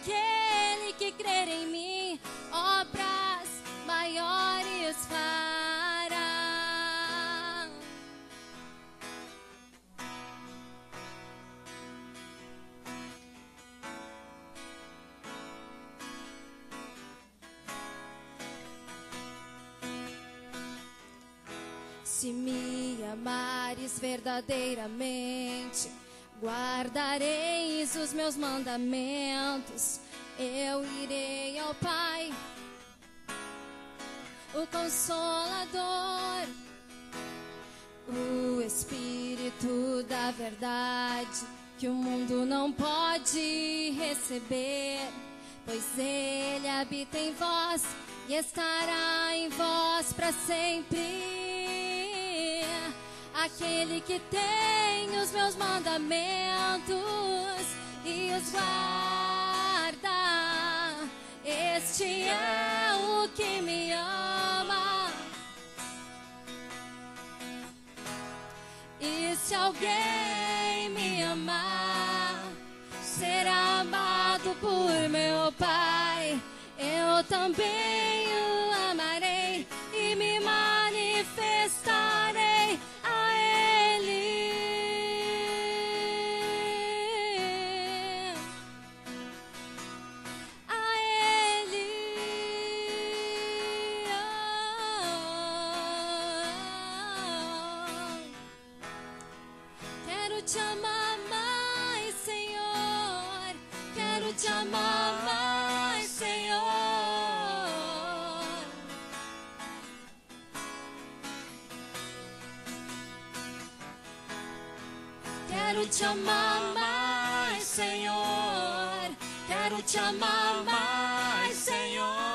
aquele que crer em mim, obras maiores fará. Se me amares verdadeiramente, guardareis os meus mandamentos. Eu irei ao Pai, o Consolador, o Espírito da verdade, que o mundo não pode receber, pois Ele habita em vós e estará em vós para sempre. Aquele que tem os meus mandamentos e os guarda, este é o que me ama. E se alguém me amar, será amado por meu Pai. Eu também o amarei e me manifestarei a Ele. A Ele. Quero te amar mais, Senhor. Quero te amar mais, Senhor. Quero te amar mais, Senhor. Quero te amar mais, Senhor.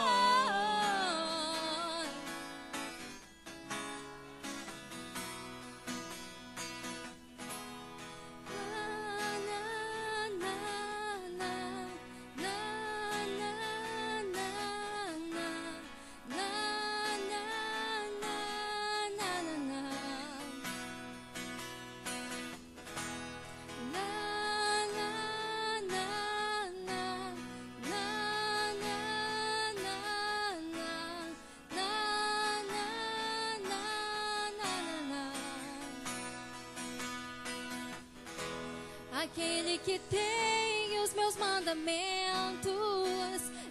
Aquele que tem os meus mandamentos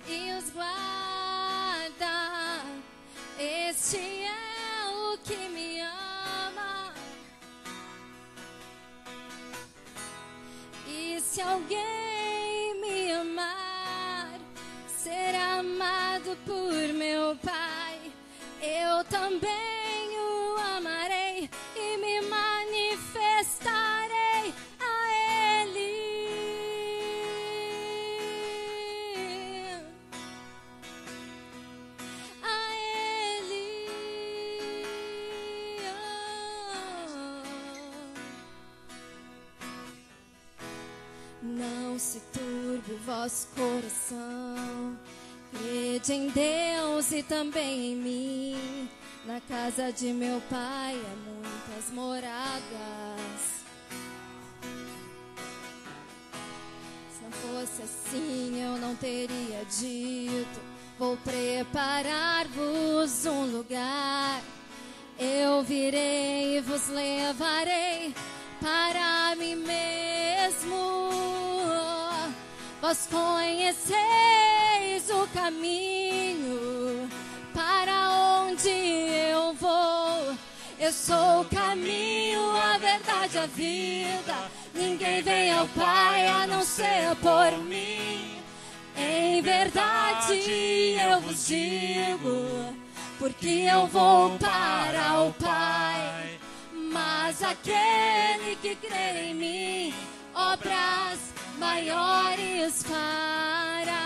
e os guarda, este é o que me ama. E se alguém me amar, será amado por meu Pai. Eu também o amarei e me manifestarei a Ele. A Ele. Não se turbe o vosso coração. Crede em Deus e também em mim. Na casa de meu Pai há muitas moradas. Se não fosse assim eu não teria dito: vou preparar-vos um lugar. Eu virei e vos levarei para mim mesmo. Vós conheceis o caminho para onde eu vou. Eu sou o caminho, a verdade, a vida. Ninguém vem ao Pai a não ser por mim. Em verdade eu vos digo, porque eu vou para o Pai. Mas aquele que crer em mim, obras maiores fará.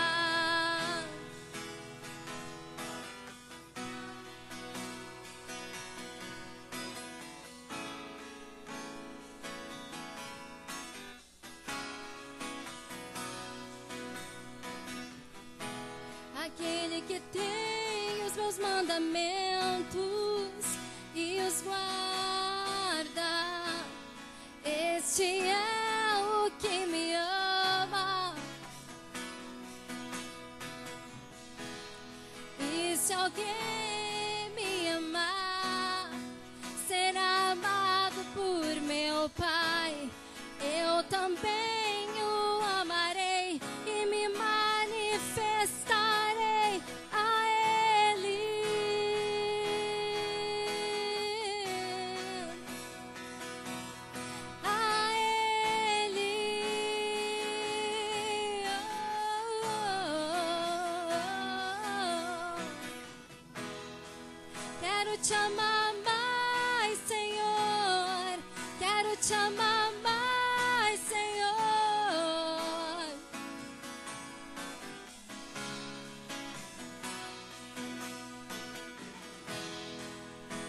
Aquele que tem os meus mandamentos e os guarda, este é o que me ama. Se alguém me amar, será amado por meu Pai. Eu também o amarei e me manifestarei a Ele. A Ele. Quero te amar mais, Senhor. Quero te amar mais, Senhor.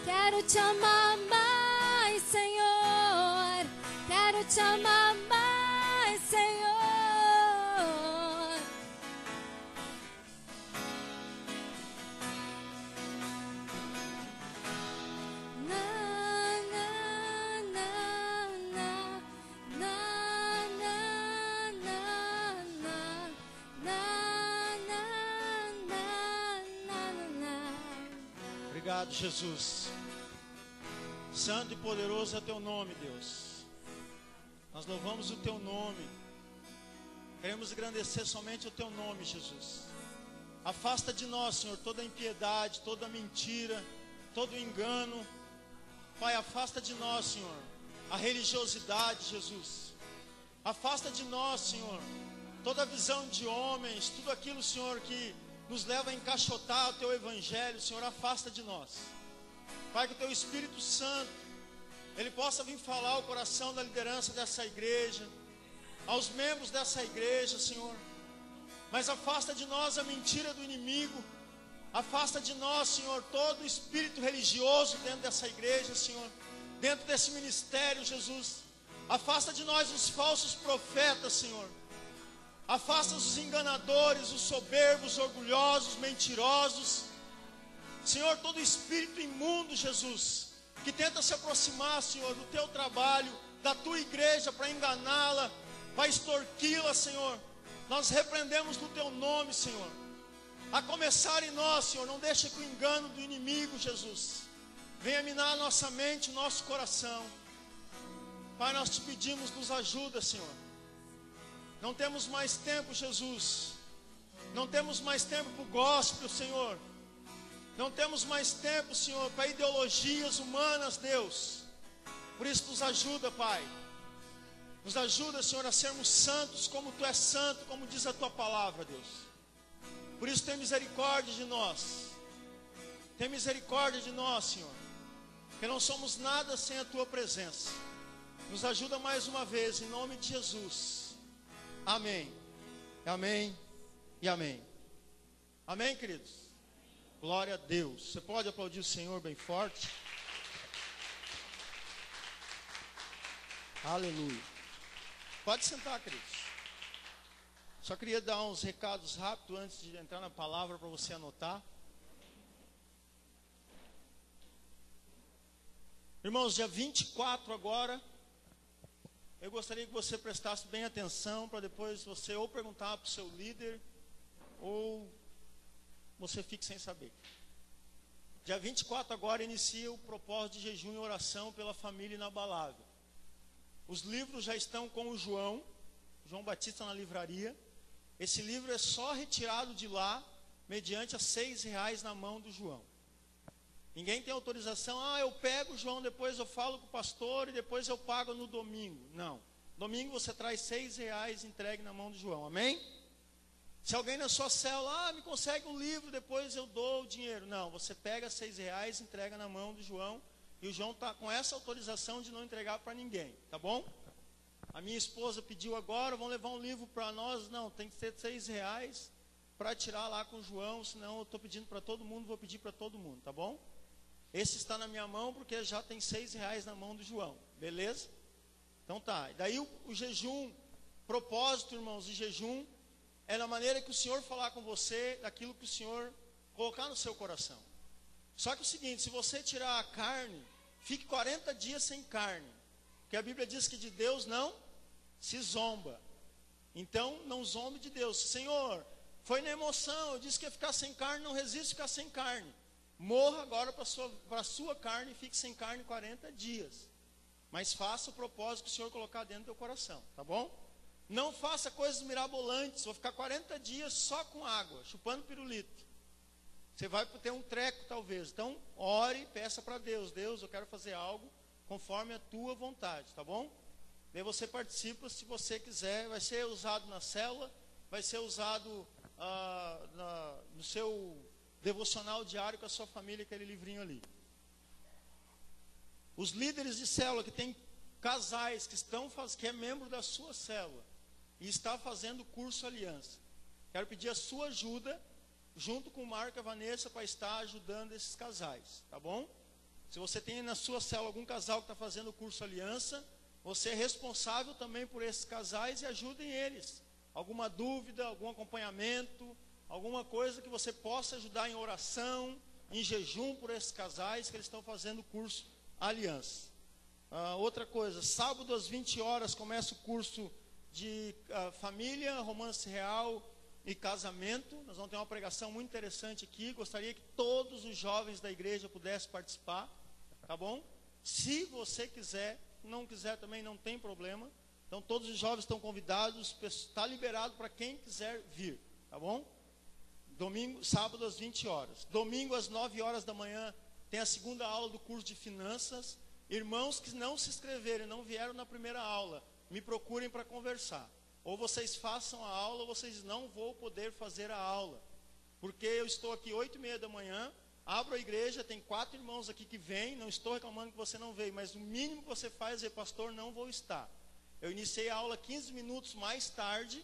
Quero te amar mais, Senhor. Quero te amar mais, Senhor. Na, na, na, na, na, na, na, na, na, na. Obrigado, Jesus. Santo e poderoso é teu nome, Deus. Nós louvamos o teu nome. Queremos engrandecer somente o teu nome, Jesus. Afasta de nós, Senhor, toda impiedade, toda mentira, todo engano. Pai, afasta de nós, Senhor, a religiosidade, Jesus. Afasta de nós, Senhor, toda visão de homens, tudo aquilo, Senhor, que nos leva a encaixotar o teu evangelho, Senhor, afasta de nós. Pai, que o teu Espírito Santo, ele possa vir falar ao coração da liderança dessa igreja, aos membros dessa igreja, Senhor. Mas afasta de nós a mentira do inimigo. Afasta de nós, Senhor, todo espírito religioso dentro dessa igreja, Senhor, dentro desse ministério, Jesus. Afasta de nós os falsos profetas, Senhor. Afasta os enganadores, os soberbos, orgulhosos, mentirosos. Senhor, todo espírito imundo, Jesus, que tenta se aproximar, Senhor, do teu trabalho, da tua igreja, para enganá-la, para extorquí-la, Senhor, nós repreendemos no teu nome, Senhor. A começar em nós, Senhor, não deixe que o engano do inimigo, Jesus, venha minar a nossa mente, o nosso coração. Pai, nós te pedimos, nos ajuda, Senhor. Não temos mais tempo, Jesus. Não temos mais tempo para o gospel, Senhor. Não temos mais tempo, Senhor, para ideologias humanas, Deus. Por isso nos ajuda, Pai. Nos ajuda, Senhor, a sermos santos como Tu és santo, como diz a Tua palavra, Deus. Por isso tem misericórdia de nós. Tem misericórdia de nós, Senhor. Porque não somos nada sem a Tua presença. Nos ajuda mais uma vez, em nome de Jesus. Amém. Amém e amém. Amém, queridos? Glória a Deus. Você pode aplaudir o Senhor bem forte? Aleluia. Pode sentar, queridos. Só queria dar uns recados rápidos antes de entrar na palavra para você anotar. Irmãos, dia 24 agora, eu gostaria que você prestasse bem atenção para depois você ou perguntar para o seu líder ou você fique sem saber. Dia 24 agora inicia o propósito de jejum e oração pela família inabalável. Os livros já estão com o João Batista na livraria. Esse livro é só retirado de lá mediante a R$6 na mão do João. Ninguém tem autorização, eu pego o João, depois eu falo com o pastor e depois eu pago no domingo. Não. Domingo você traz R$6 entregue na mão do João, amém? Se alguém na sua célula, me consegue um livro, depois eu dou o dinheiro. Não, você pega R$6, entrega na mão do João, e o João está com essa autorização de não entregar para ninguém, tá bom? A minha esposa pediu agora, vão levar um livro para nós. Não, tem que ser R$6 para tirar lá com o João, senão eu estou pedindo para todo mundo, vou pedir para todo mundo, tá bom? Esse está na minha mão porque já tem R$6 na mão do João, beleza? Então tá, e daí o jejum, propósito, irmãos, de jejum, é na maneira que o Senhor falar com você, daquilo que o Senhor colocar no seu coração. Só que é o seguinte, se você tirar a carne, fique 40 dias sem carne, porque a Bíblia diz que de Deus não se zomba. Então, não zombe de Deus. Senhor, Foi na emoção, eu disse que ia ficar sem carne, não resiste ficar sem carne. Morra agora para a sua carne e fique sem carne 40 dias. Mas faça o propósito que o Senhor colocar dentro do teu coração, tá bom? Não faça coisas mirabolantes, vou ficar 40 dias só com água, chupando pirulito. Você vai ter um treco talvez, então ore, peça para Deus, Deus, eu quero fazer algo conforme a tua vontade, tá bom? Daí você participa se você quiser, vai ser usado na célula, vai ser usado no seu devocional diário com a sua família, aquele livrinho ali. Os líderes de célula que tem casais que é membro da sua célula e está fazendo curso Aliança. Quero pedir a sua ajuda, junto com o Marco e a Vanessa, para estar ajudando esses casais, tá bom? Se você tem na sua célula algum casal que está fazendo o curso Aliança, você é responsável também por esses casais e ajudem eles. Alguma dúvida, algum acompanhamento, alguma coisa que você possa ajudar em oração, em jejum por esses casais que eles estão fazendo o curso Aliança. Outra coisa, sábado às 20 horas começa o curso de família, romance real e casamento. Nós vamos ter uma pregação muito interessante aqui. Gostaria que todos os jovens da igreja pudessem participar, tá bom? Se você quiser, não quiser também não tem problema. Então todos os jovens estão convidados, está liberado para quem quiser vir, tá bom? Sábado às 20 horas. Domingo às 9 horas da manhã tem a segunda aula do curso de finanças. Irmãos que não se inscreveram, não vieram na primeira aula, me procurem para conversar. Ou vocês façam a aula, ou vocês não vão poder fazer a aula. Porque eu estou aqui 8h30 da manhã, abro a igreja, tem 4 irmãos aqui que vêm, não estou reclamando que você não veio, mas o mínimo que você faz é, pastor, não vou estar. Eu iniciei a aula 15 minutos mais tarde,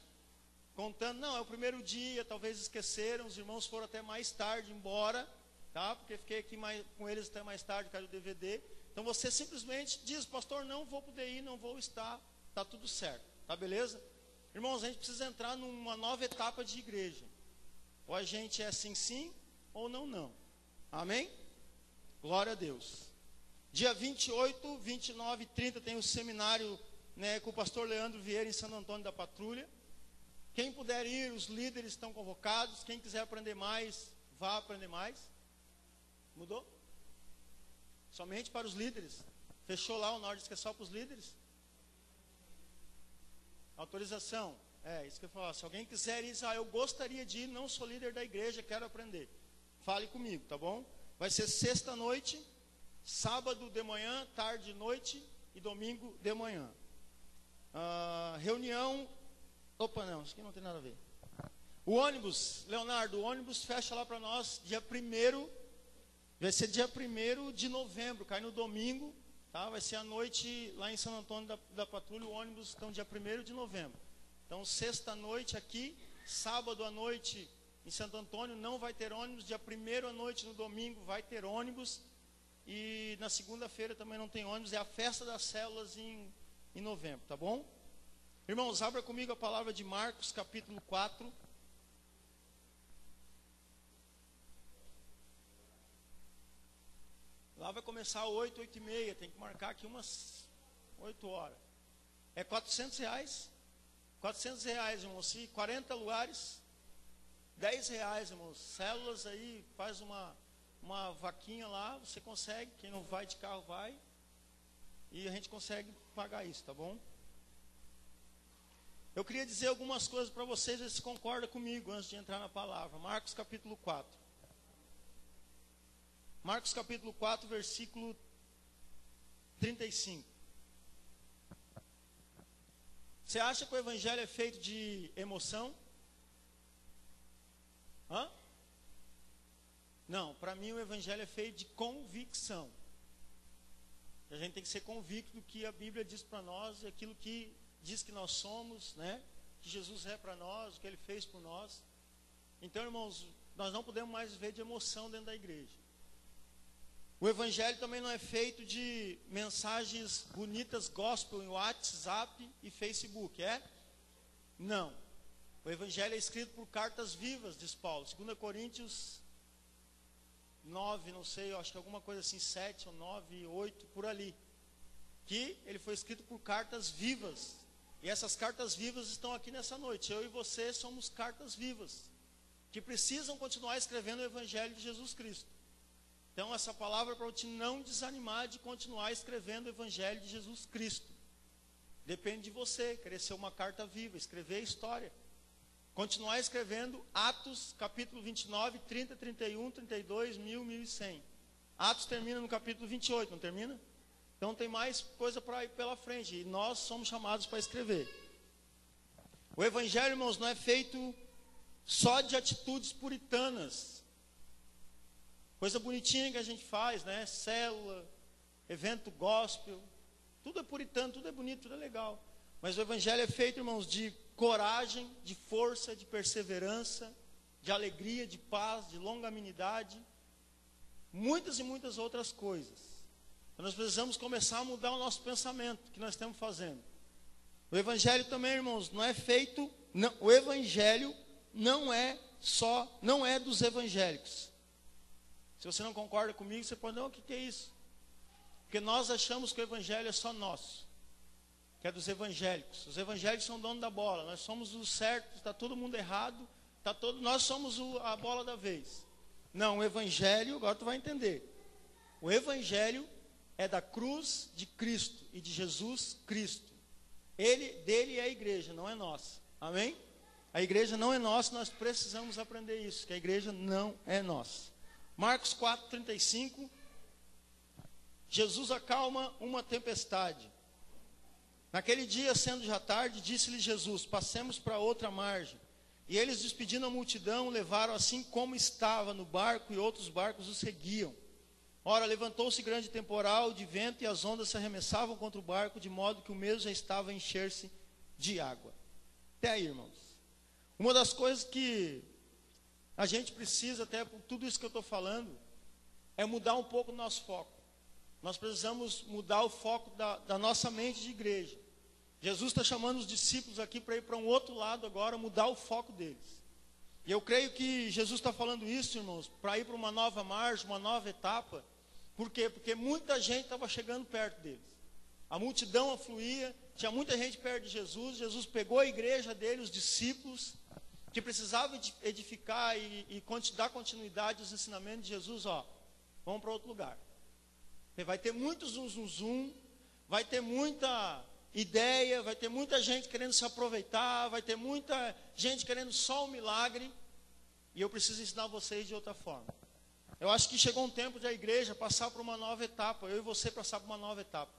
contando, não, é o primeiro dia, talvez esqueceram, os irmãos foram até mais tarde embora, tá? Porque fiquei aqui com eles até mais tarde, caiu o DVD. Então você simplesmente diz, pastor, não vou poder ir, não vou estar, tá tudo certo, tá beleza? Irmãos, a gente precisa entrar numa nova etapa de igreja. Ou a gente é sim, ou não. Amém? Glória a Deus. Dia 28, 29 e 30 tem o seminário, né, com o pastor Leandro Vieira em Santo Antônio da Patrulha. Quem puder ir, os líderes estão convocados. Quem quiser aprender mais, vá aprender mais. Mudou? Somente para os líderes. Fechou lá o Norte, que é só para os líderes. Autorização. Isso que eu falo. Se alguém quiser ir, eu gostaria de ir, não sou líder da igreja, quero aprender. Fale comigo, tá bom? Vai ser sexta noite, sábado de manhã, tarde, noite e domingo de manhã. Reunião. Opa, não, isso aqui não tem nada a ver. O ônibus, Leonardo, o ônibus fecha lá para nós dia 1º. Vai ser dia 1º de novembro, cai no domingo, tá? Vai ser à noite lá em Santo Antônio da Patrulha, o ônibus, então dia 1º de novembro. Então sexta noite aqui, sábado à noite em Santo Antônio não vai ter ônibus, dia 1º à noite no domingo vai ter ônibus, e na segunda-feira também não tem ônibus, é a festa das células em novembro, tá bom? Irmãos, abra comigo a palavra de Marcos, capítulo 4. Lá vai começar 8, 8h30, tem que marcar aqui umas 8 horas. É R$400. R$400, irmãos, se 40 lugares, R$10, irmãos. Células aí, faz uma vaquinha lá, você consegue, quem não vai de carro vai. E a gente consegue pagar isso, tá bom? Eu queria dizer algumas coisas para vocês, ver se concorda comigo antes de entrar na palavra. Marcos capítulo 4. Marcos capítulo 4, versículo 35. Você acha que o evangelho é feito de emoção? Não, para mim o evangelho é feito de convicção. A gente tem que ser convicto do que a Bíblia diz para nós, aquilo que diz que nós somos, né? Que Jesus é para nós, o que Ele fez por nós. Então, irmãos, nós não podemos mais viver de emoção dentro da igreja. O evangelho também não é feito de mensagens bonitas gospel em WhatsApp e Facebook, é? Não. O evangelho é escrito por cartas vivas, diz Paulo. 2 Coríntios 9, não sei, acho que alguma coisa assim, 7 ou 9, 8, por ali. Que ele foi escrito por cartas vivas. E essas cartas vivas estão aqui nessa noite. Eu e você somos cartas vivas. que precisam continuar escrevendo o Evangelho de Jesus Cristo. Então, essa palavra é para te não desanimar de continuar escrevendo o Evangelho de Jesus Cristo. Depende de você, querer ser uma carta viva, escrever a história. Continuar escrevendo Atos, capítulo 29, 30, 31, 32, 1100. Atos termina no capítulo 28, não termina? Então tem mais coisa para ir pela frente. E nós somos chamados para escrever. O Evangelho, irmãos, não é feito só de atitudes puritanas. Coisa bonitinha que a gente faz, né? Célula, evento gospel. Tudo é puritano, tudo é bonito, tudo é legal. Mas o Evangelho é feito, irmãos, de coragem, de força, de perseverança, de alegria, de paz, de longanimidade. Muitas e muitas outras coisas. Então nós precisamos começar a mudar o nosso pensamento, que nós estamos fazendo. O Evangelho também, irmãos, não é feito... Não, o Evangelho não é dos evangélicos. Se você não concorda comigo, você pode dizer, o que é isso? Porque nós achamos que o Evangelho é só nosso, que é dos evangélicos. Os evangélicos são donos da bola, nós somos os certos, está todo mundo errado, nós somos a bola da vez. Não, o Evangelho, agora tu vai entender. O Evangelho é da cruz de Cristo e de Jesus Cristo. Dele é a igreja, não é nossa. Amém? A igreja não é nossa, nós precisamos aprender isso, que a igreja não é nossa. Marcos 4:35. Jesus acalma uma tempestade. Naquele dia, sendo já tarde, disse-lhe Jesus, passemos para outra margem. E eles, despedindo a multidão, levaram assim como estava no barco, e outros barcos o seguiam. Ora, levantou-se grande temporal de vento, e as ondas se arremessavam contra o barco, de modo que o mesmo já estava a encher-se de água. Até aí, irmãos. Uma das coisas que a gente precisa, até por tudo isso que eu estou falando, é mudar um pouco o nosso foco. Nós precisamos mudar o foco da nossa mente de igreja. Jesus está chamando os discípulos aqui para ir para um outro lado agora, mudar o foco deles. E eu creio que Jesus está falando isso, irmãos, para ir para uma nova margem, uma nova etapa. Por quê? Porque muita gente estava chegando perto deles. A multidão afluía, tinha muita gente perto de Jesus. Jesus pegou a igreja dele, os discípulos, que precisavam edificar e dar continuidade aos ensinamentos de Jesus. Vamos para outro lugar. Vai ter muito zum, vai ter muita ideia, vai ter muita gente querendo se aproveitar, vai ter muita gente querendo só um milagre, e eu preciso ensinar vocês de outra forma. Eu acho que chegou um tempo de a igreja passar por uma nova etapa, eu e você passar por uma nova etapa.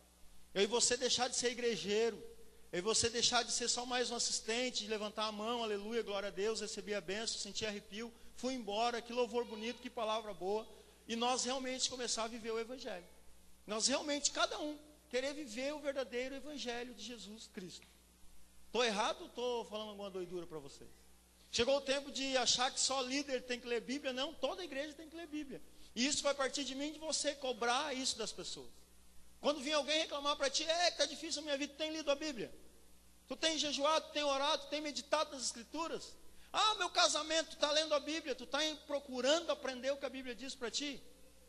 Eu e você deixar de ser igrejeiro, eu e você deixar de ser só mais um assistente, de levantar a mão, aleluia, glória a Deus, receber a bênção, sentir arrepio, fui embora, que louvor bonito, que palavra boa, e nós realmente começar a viver o Evangelho. Nós realmente, cada um, querer viver o verdadeiro Evangelho de Jesus Cristo. Estou errado ou estou falando alguma doidura para vocês? Chegou o tempo de achar que só líder tem que ler Bíblia? Não, toda a igreja tem que ler Bíblia. E isso vai partir de mim e de você, cobrar isso das pessoas. Quando vir alguém reclamar para ti, está difícil a minha vida, tu tem lido a Bíblia? Tu tem jejuado, tu tem orado, tu tem meditado nas Escrituras? Meu casamento, tu está lendo a Bíblia, tu está procurando aprender o que a Bíblia diz para ti?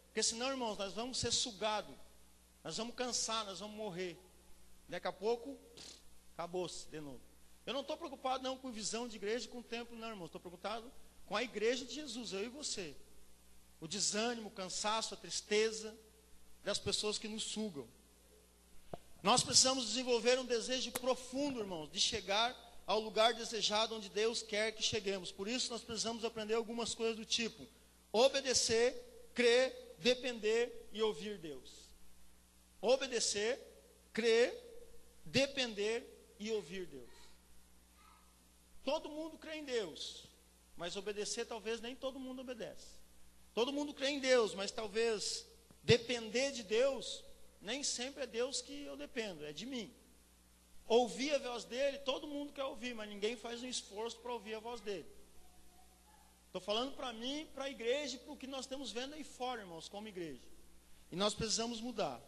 Porque senão, irmãos, nós vamos ser sugados. Nós vamos cansar, nós vamos morrer. Daqui a pouco, acabou-se de novo. Eu não estou preocupado não com visão de igreja, com templo, não, irmão. Estou preocupado com a igreja de Jesus, eu e você. O desânimo, o cansaço, a tristeza das pessoas que nos sugam. Nós precisamos desenvolver um desejo profundo, irmãos, de chegar ao lugar desejado onde Deus quer que cheguemos. Por isso nós precisamos aprender algumas coisas do tipo: obedecer, crer, depender e ouvir Deus. Obedecer, crer, depender e ouvir Deus. Todo mundo crê em Deus, mas obedecer talvez nem todo mundo obedece. Todo mundo crê em Deus, mas talvez depender de Deus, nem sempre é Deus que eu dependo, é de mim. Ouvir a voz dele, todo mundo quer ouvir, mas ninguém faz um esforço para ouvir a voz dele. Estou falando para mim, para a igreja, para o que nós estamos vendo aí fora, irmãos, como igreja. E nós precisamos mudar.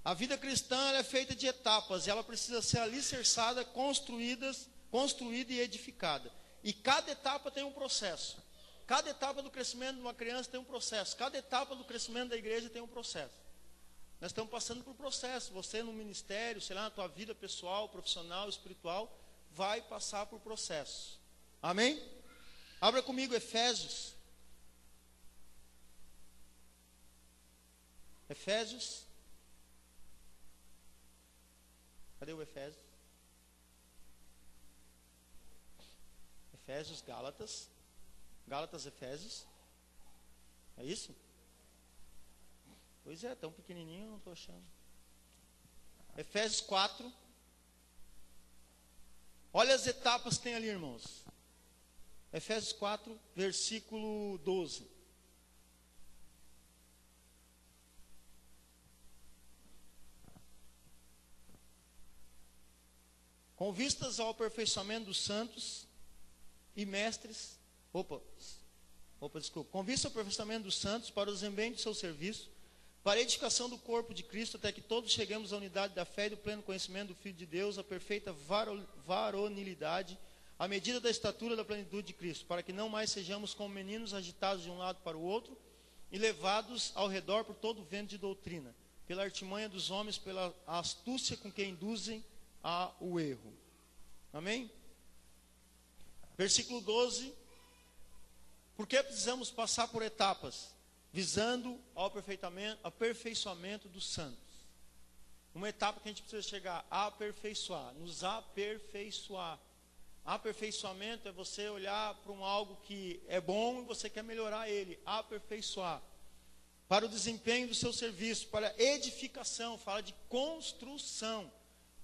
A vida cristã ela é feita de etapas, e ela precisa ser alicerçada, construída e edificada. E cada etapa tem um processo. Cada etapa do crescimento de uma criança tem um processo. Cada etapa do crescimento da igreja tem um processo. Nós estamos passando por um processo. Você no ministério, sei lá, na tua vida pessoal, profissional, espiritual, vai passar por processo. Amém? Abra comigo Efésios. Efésios. Cadê o Efésios? Efésios, Gálatas. Gálatas, Efésios. É isso? Pois é, tão pequenininho, não estou achando. Efésios 4. Olha as etapas que tem ali, irmãos. Efésios 4, versículo 12. Com vistas ao aperfeiçoamento dos santos e mestres. Com vista ao aperfeiçoamento dos santos para o desempenho do seu serviço, para a edificação do corpo de Cristo, até que todos cheguemos à unidade da fé e do pleno conhecimento do Filho de Deus, à perfeita varonilidade, à medida da estatura da plenitude de Cristo, para que não mais sejamos como meninos agitados de um lado para o outro e levados ao redor por todo o vento de doutrina, pela artimanha dos homens, pela astúcia com que induzem ao erro. Amém? Versículo 12. Por que precisamos passar por etapas? Visando ao aperfeiçoamento dos santos. Uma etapa que a gente precisa chegar a aperfeiçoar, nos aperfeiçoar. Aperfeiçoamento é você olhar para algo que é bom e você quer melhorar ele. Aperfeiçoar. Para o desempenho do seu serviço, para a edificação, fala de construção.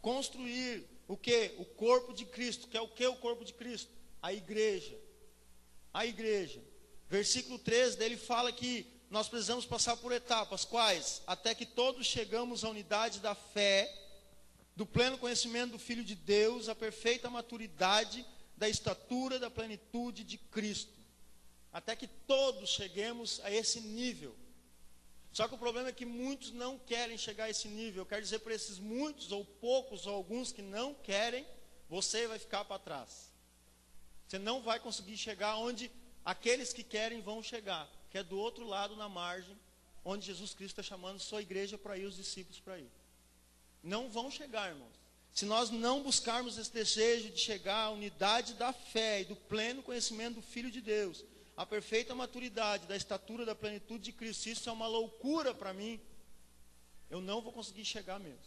Construir o que? O corpo de Cristo. Que é o que o corpo de Cristo? A igreja. A igreja. Versículo 13 dele fala que nós precisamos passar por etapas. Quais? Até que todos chegamos à unidade da fé, do pleno conhecimento do Filho de Deus, à perfeita maturidade da estatura da plenitude de Cristo. Até que todos cheguemos a esse nível. Só que o problema é que muitos não querem chegar a esse nível. Eu quero dizer para esses muitos, ou poucos, ou alguns que não querem, você vai ficar para trás. Você não vai conseguir chegar onde aqueles que querem vão chegar, que é do outro lado, na margem, onde Jesus Cristo está chamando sua igreja para ir, os discípulos para ir. Não vão chegar, irmãos. Se nós não buscarmos esse desejo de chegar à unidade da fé e do pleno conhecimento do Filho de Deus, a perfeita maturidade da estatura da plenitude de Cristo, se isso é uma loucura para mim, eu não vou conseguir chegar mesmo.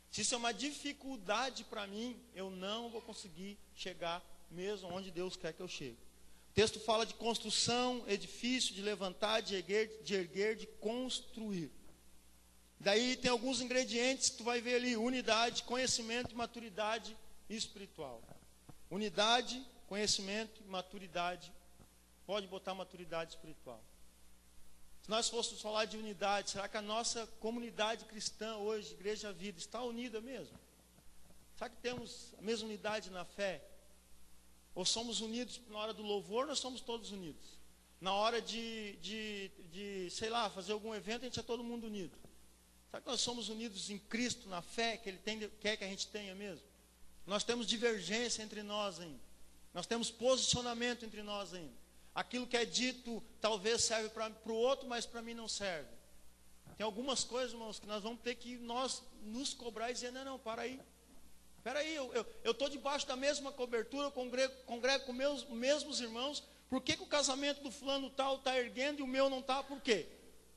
Se isso é uma dificuldade para mim, eu não vou conseguir chegar mesmo onde Deus quer que eu chegue. O texto fala de construção, edifício, de levantar, de erguer, de construir. Daí tem alguns ingredientes que tu vai ver ali: unidade, conhecimento e maturidade espiritual. Unidade, conhecimento e maturidade. Pode botar maturidade espiritual. Se nós fôssemos falar de unidade, será que a nossa comunidade cristã hoje, Igreja Vida, está unida mesmo? Será que temos a mesma unidade na fé? Ou somos unidos na hora do louvor, nós somos todos unidos? Na hora sei lá, fazer algum evento, a gente é todo mundo unido. Será que nós somos unidos em Cristo, na fé, que Ele quer que a gente tenha mesmo? Nós temos divergência entre nós ainda. Nós temos posicionamento entre nós ainda. Aquilo que é dito, talvez serve para o outro, mas para mim não serve. Tem algumas coisas, irmãos, que nós vamos ter que nos cobrar e dizer: não, para aí. Espera aí, eu estou debaixo da mesma cobertura, congrego com meus mesmos irmãos. Por que o casamento do fulano tal está erguendo e o meu não está? Por quê?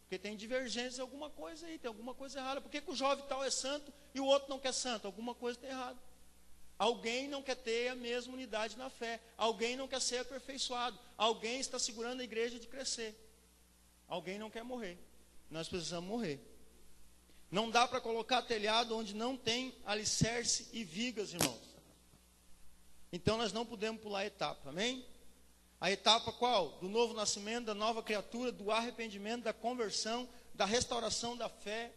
Porque tem divergência em alguma coisa aí, tem alguma coisa errada. Por que o jovem tal é santo e o outro não quer santo? Alguma coisa está errada. Alguém não quer ter a mesma unidade na fé. Alguém não quer ser aperfeiçoado. Alguém está segurando a igreja de crescer. Alguém não quer morrer. Nós precisamos morrer. Não dá para colocar telhado onde não tem alicerce e vigas, irmãos. Então nós não podemos pular a etapa, amém? A etapa qual? Do novo nascimento, da nova criatura, do arrependimento, da conversão, da restauração da fé.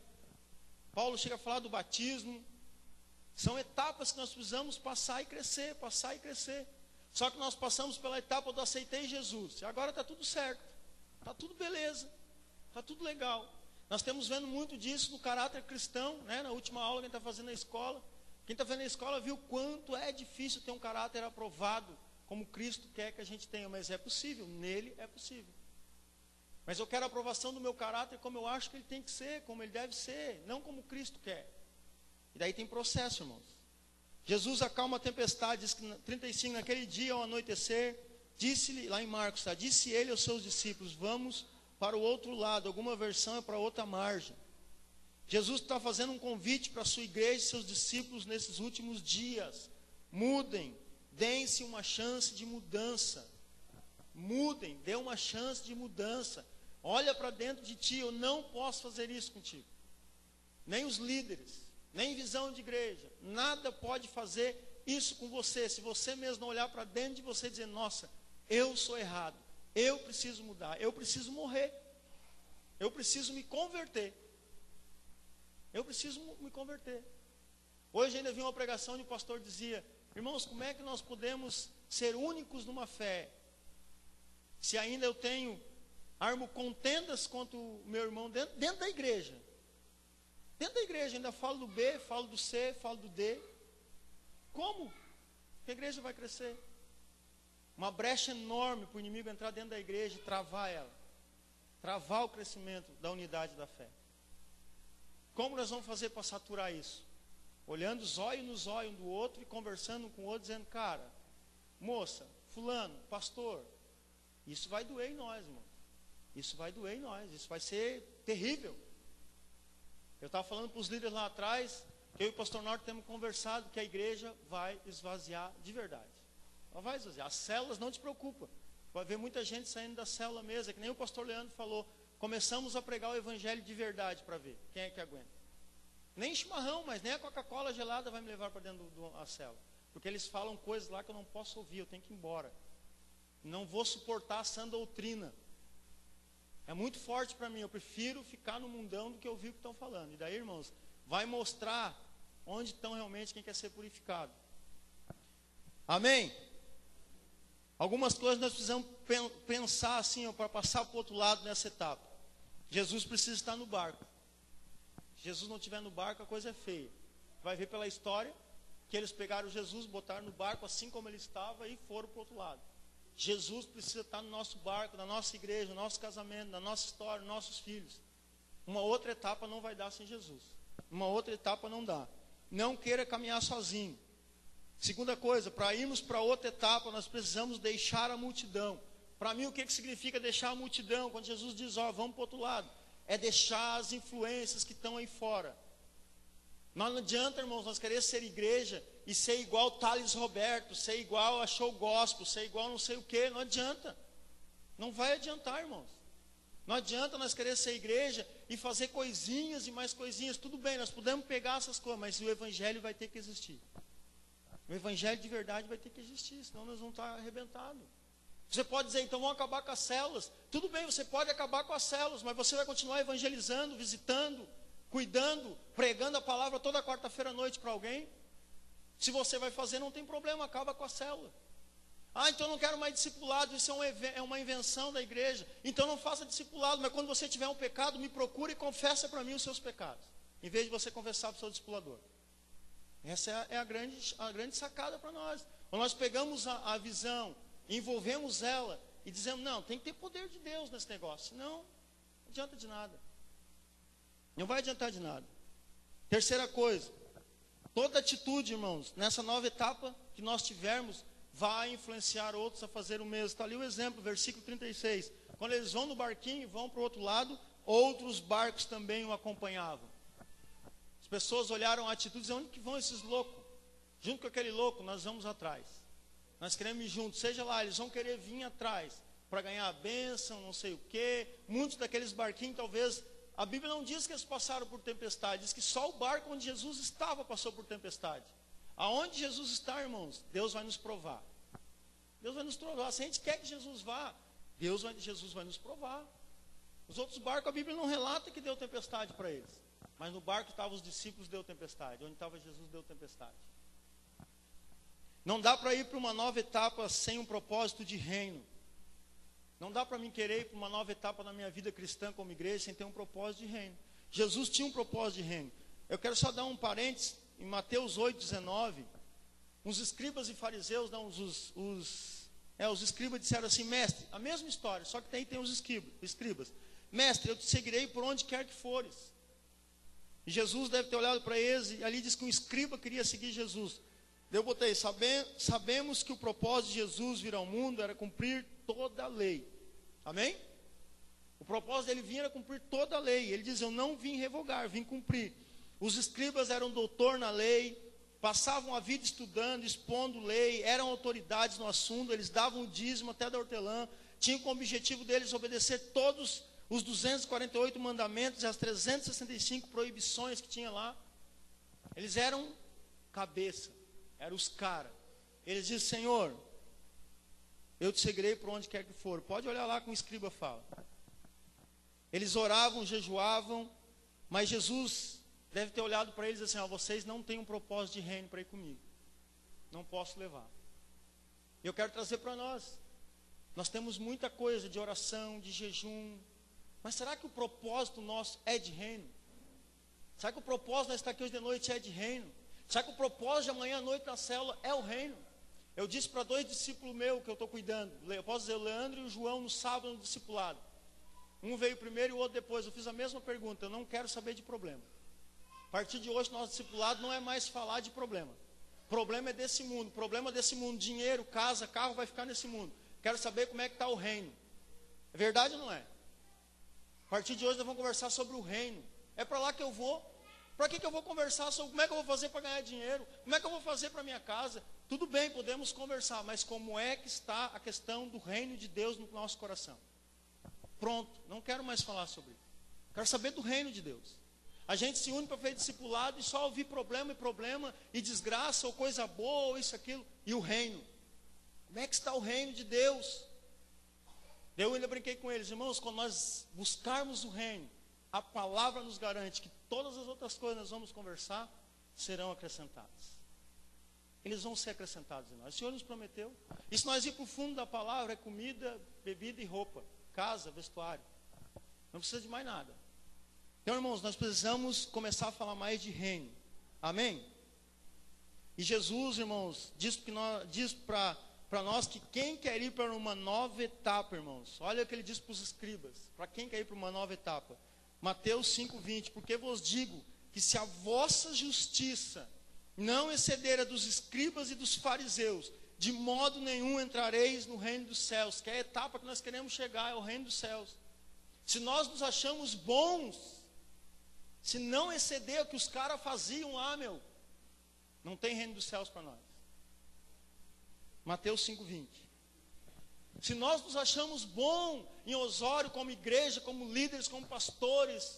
Paulo chega a falar do batismo. São etapas que nós precisamos passar e crescer, passar e crescer. Só que nós passamos pela etapa do aceitei Jesus. E agora está tudo certo. Está tudo beleza. Está tudo legal. Nós temos vendo muito disso no caráter cristão, né? Na última aula que a gente está fazendo na escola. Quem está vendo na escola viu quanto é difícil ter um caráter aprovado, como Cristo quer que a gente tenha. Mas é possível, nele é possível. Mas eu quero a aprovação do meu caráter como eu acho que ele tem que ser, como ele deve ser, não como Cristo quer. E daí tem processo, irmãos. Jesus acalma a tempestade, diz que 35, naquele dia ao anoitecer, Disse-lhe, lá em Marcos, tá? Disse ele aos seus discípulos, vamos para o outro lado. Alguma versão é para outra margem. Jesus está fazendo um convite para a sua igreja e seus discípulos nesses últimos dias. Mudem, deem-se uma chance de mudança. Mudem, dê uma chance de mudança. Olha para dentro de ti, eu não posso fazer isso contigo. Nem os líderes, nem visão de igreja, nada pode fazer isso com você, se você mesmo não olhar para dentro de você e dizer, nossa, eu sou errado, eu preciso mudar, eu preciso morrer, eu preciso me converter. Eu preciso me converter. Hoje ainda vi uma pregação onde o pastor dizia, irmãos, como é que nós podemos ser únicos numa fé, se ainda eu armo contendas contra o meu irmão dentro da igreja. Dentro da igreja, ainda falo do B, falo do C, falo do D. Como que a igreja vai crescer? Uma brecha enorme para o inimigo entrar dentro da igreja e travar ela. Travar o crescimento da unidade da fé. Como nós vamos fazer para saturar isso? Olhando zóio no zóio um do outro e conversando com o outro, dizendo, cara, moça, fulano, pastor, isso vai doer em nós, irmão. Isso vai doer em nós, isso vai ser terrível. Eu estava falando para os líderes lá atrás, que eu e o pastor Norte temos conversado que a igreja vai esvaziar de verdade. Ela vai esvaziar. As células, não te preocupa. Vai ver muita gente saindo da célula mesmo, que nem o pastor Leandro falou. Começamos a pregar o evangelho de verdade para ver quem é que aguenta. Nem chimarrão, mas nem a Coca-Cola gelada vai me levar para dentro da célula. Porque eles falam coisas lá que eu não posso ouvir, eu tenho que ir embora. Não vou suportar a sã doutrina. É muito forte para mim, eu prefiro ficar no mundão do que ouvir o que estão falando. E daí, irmãos, vai mostrar onde estão realmente quem quer ser purificado. Amém? Algumas coisas nós precisamos pensar assim, para passar para o outro lado nessa etapa. Jesus precisa estar no barco. Se Jesus não estiver no barco, a coisa é feia. Vai ver pela história que eles pegaram Jesus, botaram no barco assim como ele estava e foram para o outro lado. Jesus precisa estar no nosso barco, na nossa igreja, no nosso casamento, na nossa história, nos nossos filhos. Uma outra etapa não vai dar sem Jesus. Uma outra etapa não dá. Não queira caminhar sozinho. Segunda coisa, para irmos para outra etapa, nós precisamos deixar a multidão. Para mim, o que significa deixar a multidão? Quando Jesus diz, vamos para o outro lado. É deixar as influências que estão aí fora. Não adianta, irmãos, nós queremos ser igreja e ser igual Thales Roberto, ser igual a Show Gospel, ser igual não sei o que, não adianta. Não vai adiantar, irmãos. Não adianta nós querer ser igreja e fazer coisinhas e mais coisinhas. Tudo bem, nós podemos pegar essas coisas, mas o evangelho vai ter que existir. O evangelho de verdade vai ter que existir, senão nós vamos estar arrebentados. Você pode dizer, então vamos acabar com as células. Tudo bem, você pode acabar com as células, mas você vai continuar evangelizando, visitando, cuidando, pregando a palavra toda quarta-feira à noite para alguém. Se você vai fazer, não tem problema, acaba com a célula. Então eu não quero mais discipulado, isso é uma invenção da igreja. Então não faça discipulado, mas quando você tiver um pecado, me procure e confessa para mim os seus pecados. Em vez de você confessar para o seu discipulador. Essa é a grande sacada para nós. Quando nós pegamos a visão, envolvemos ela e dizemos, não, tem que ter poder de Deus nesse negócio. Não adianta de nada. Não vai adiantar de nada. Terceira coisa, toda atitude, irmãos, nessa nova etapa que nós tivermos, vai influenciar outros a fazer o mesmo. Está ali o exemplo, versículo 36. Quando eles vão no barquinho e vão para o outro lado, outros barcos também o acompanhavam. As pessoas olharam a atitude e diziam, onde que vão esses loucos? Junto com aquele louco, nós vamos atrás. Nós queremos ir juntos, seja lá, eles vão querer vir atrás, para ganhar a bênção, não sei o quê. Muitos daqueles barquinhos, talvez, a Bíblia não diz que eles passaram por tempestade, diz que só o barco onde Jesus estava passou por tempestade. Aonde Jesus está, irmãos, Deus vai nos provar. Deus vai nos provar. Se a gente quer que Jesus vá, Jesus vai nos provar. Os outros barcos, a Bíblia não relata que deu tempestade para eles. Mas no barco estavam os discípulos, deu tempestade. Onde estava Jesus, deu tempestade. Não dá para ir para uma nova etapa sem um propósito de reino. Não dá para mim querer ir para uma nova etapa na minha vida cristã como igreja sem ter um propósito de reino. Jesus tinha um propósito de reino. Eu quero só dar um parênteses. Em Mateus 8,19, uns escribas e fariseus, os escribas disseram assim, mestre, a mesma história, só que tem os escribas. Mestre, eu te seguirei por onde quer que fores. E Jesus deve ter olhado para eles, e ali diz que um escriba queria seguir Jesus. Eu botei, sabemos que o propósito de Jesus vir ao mundo era cumprir toda a lei. Amém? O propósito dele vir era cumprir toda a lei. Ele diz, eu não vim revogar, vim cumprir. Os escribas eram doutor na lei, passavam a vida estudando, expondo lei, eram autoridades no assunto, eles davam o dízimo até da hortelã, tinham como objetivo deles obedecer todos os 248 mandamentos e as 365 proibições que tinha lá. Eles eram cabeça, eram os caras. Eles dizem, Senhor, eu te seguirei por onde quer que for. Pode olhar lá como o escriba fala. Eles oravam, jejuavam, mas Jesus deve ter olhado para eles assim, vocês não têm um propósito de reino para ir comigo. Não posso levar. Eu quero trazer para nós. Nós temos muita coisa de oração, de jejum. Mas será que o propósito nosso é de reino? Será que o propósito de nós estar aqui hoje de noite é de reino? Será que o propósito de amanhã à noite na célula é o reino? Eu disse para 2 discípulos meus que eu estou cuidando. Eu posso dizer, o Leandro e o João no sábado no discipulado. Um veio primeiro e o outro depois. Eu fiz a mesma pergunta. Eu não quero saber de problema. A partir de hoje, nosso discipulado não é mais falar de problema. Problema é desse mundo. Problema desse mundo. Dinheiro, casa, carro vai ficar nesse mundo. Quero saber como é que está o reino. É verdade ou não é? A partir de hoje nós vamos conversar sobre o reino. É para lá que eu vou. Para que eu vou conversar sobre como é que eu vou fazer para ganhar dinheiro? Como é que eu vou fazer para minha casa? Tudo bem, podemos conversar. Mas como é que está a questão do reino de Deus no nosso coração? Pronto, não quero mais falar sobre isso. Quero saber do reino de Deus. A gente se une para fazer discipulado e só ouvir problema e desgraça ou coisa boa ou isso, aquilo. E o reino? Como é que está o reino de Deus? Eu ainda brinquei com eles, irmãos, quando nós buscarmos o reino, a palavra nos garante que todas as outras coisas que nós vamos conversar serão acrescentadas. Eles vão ser acrescentados em nós. O Senhor nos prometeu. E se nós ir para o fundo da palavra, é comida, bebida e roupa. Casa, vestuário. Não precisa de mais nada. Então, irmãos, nós precisamos começar a falar mais de reino. Amém? E Jesus, irmãos, diz para nós que quem quer ir para uma nova etapa, irmãos. Olha o que ele diz para os escribas. Para quem quer ir para uma nova etapa. Mateus 5:20. Porque vos digo que se a vossa justiça não exceder a dos escribas e dos fariseus, de modo nenhum entrareis no reino dos céus. Que é a etapa que nós queremos chegar, é o reino dos céus. Se nós nos achamos bons, se não exceder o que os caras faziam lá, não tem reino dos céus para nós. Mateus 5:20. Se nós nos achamos bom em Osório, como igreja, como líderes, como pastores,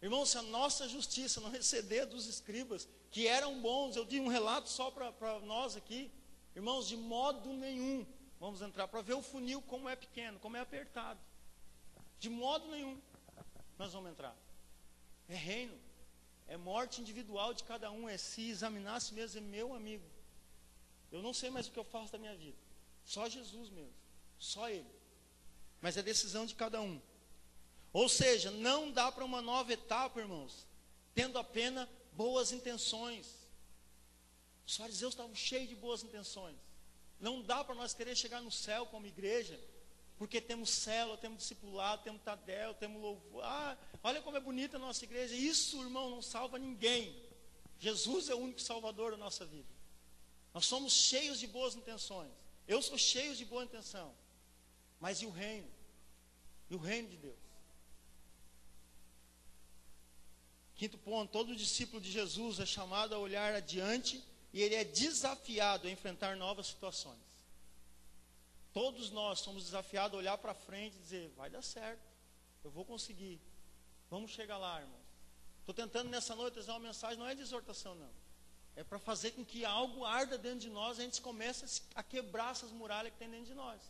irmãos, se a nossa justiça não exceder dos escribas, que eram bons, eu dei um relato só para nós aqui, irmãos, de modo nenhum vamos entrar, para ver o funil como é pequeno, como é apertado. De modo nenhum nós vamos entrar. É reino, é morte individual de cada um, é se examinar a si mesmo, é meu amigo. Eu não sei mais o que eu faço da minha vida. Só Jesus mesmo, só Ele. Mas é decisão de cada um. Ou seja, não dá para uma nova etapa, irmãos, tendo apenas boas intenções. Os fariseus estavam cheios de boas intenções. Não dá para nós querer chegar no céu como igreja, porque temos célula, temos discipulado, temos Tadel, temos louvor. Olha como é bonita a nossa igreja. Isso, irmão, não salva ninguém. Jesus é o único salvador da nossa vida. Nós somos cheios de boas intenções. Eu sou cheio de boa intenção. Mas e o reino? E o reino de Deus? Quinto ponto, todo discípulo de Jesus é chamado a olhar adiante e ele é desafiado a enfrentar novas situações. Todos nós somos desafiados a olhar para frente e dizer, vai dar certo, eu vou conseguir, vamos chegar lá, irmãos. Estou tentando nessa noite trazer uma mensagem, não é de exortação não, é para fazer com que algo arda dentro de nós, a gente comece a quebrar essas muralhas que tem dentro de nós.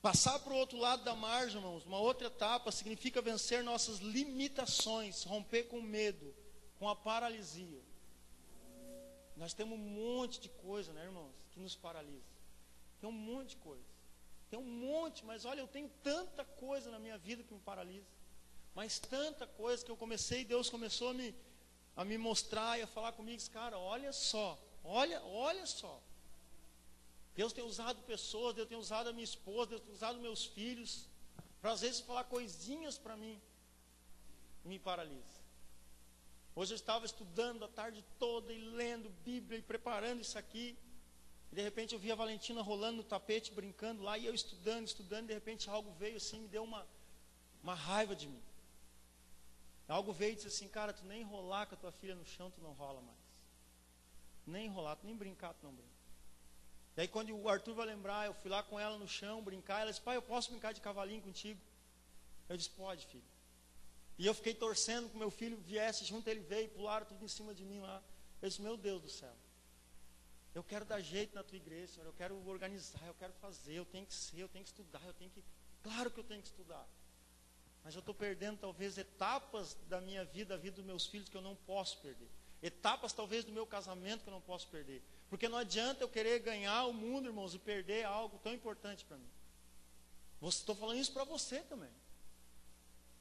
Passar para o outro lado da margem, irmãos, uma outra etapa, significa vencer nossas limitações, romper com o medo, com a paralisia. Nós temos um monte de coisa, né, irmãos, que nos paralisa. Tem um monte de coisa. Tem um monte, mas olha, eu tenho tanta coisa na minha vida que me paralisa. Mas tanta coisa que eu comecei, Deus começou a me mostrar e a falar comigo, cara, olha só, olha só. Deus tem usado pessoas, Deus tem usado a minha esposa, Deus tem usado meus filhos, para às vezes falar coisinhas para mim, e me paralisa. Hoje eu estava estudando a tarde toda e lendo Bíblia e preparando isso aqui. E de repente eu vi a Valentina rolando no tapete, brincando lá, e eu estudando, e de repente algo veio assim, me deu uma raiva de mim. Algo veio e disse assim, cara, tu nem rolar com a tua filha no chão, tu não rola mais. Nem rolar, tu nem brincar, tu não brinca. Daí quando o Arthur vai lembrar, eu fui lá com ela no chão, brincar, ela disse, pai, eu posso brincar de cavalinho contigo? Eu disse, pode, filho. E eu fiquei torcendo que meu filho viesse junto, ele veio, pularam tudo em cima de mim lá. Eu disse, meu Deus do céu. Eu quero dar jeito na tua igreja, Senhor, eu quero organizar, eu quero fazer, eu tenho que ser, eu tenho que estudar, claro que eu tenho que estudar. Mas eu estou perdendo talvez etapas da minha vida, a vida dos meus filhos que eu não posso perder. Etapas talvez do meu casamento que eu não posso perder. Porque não adianta eu querer ganhar o mundo, irmãos, e perder algo tão importante para mim. Estou falando isso para você também.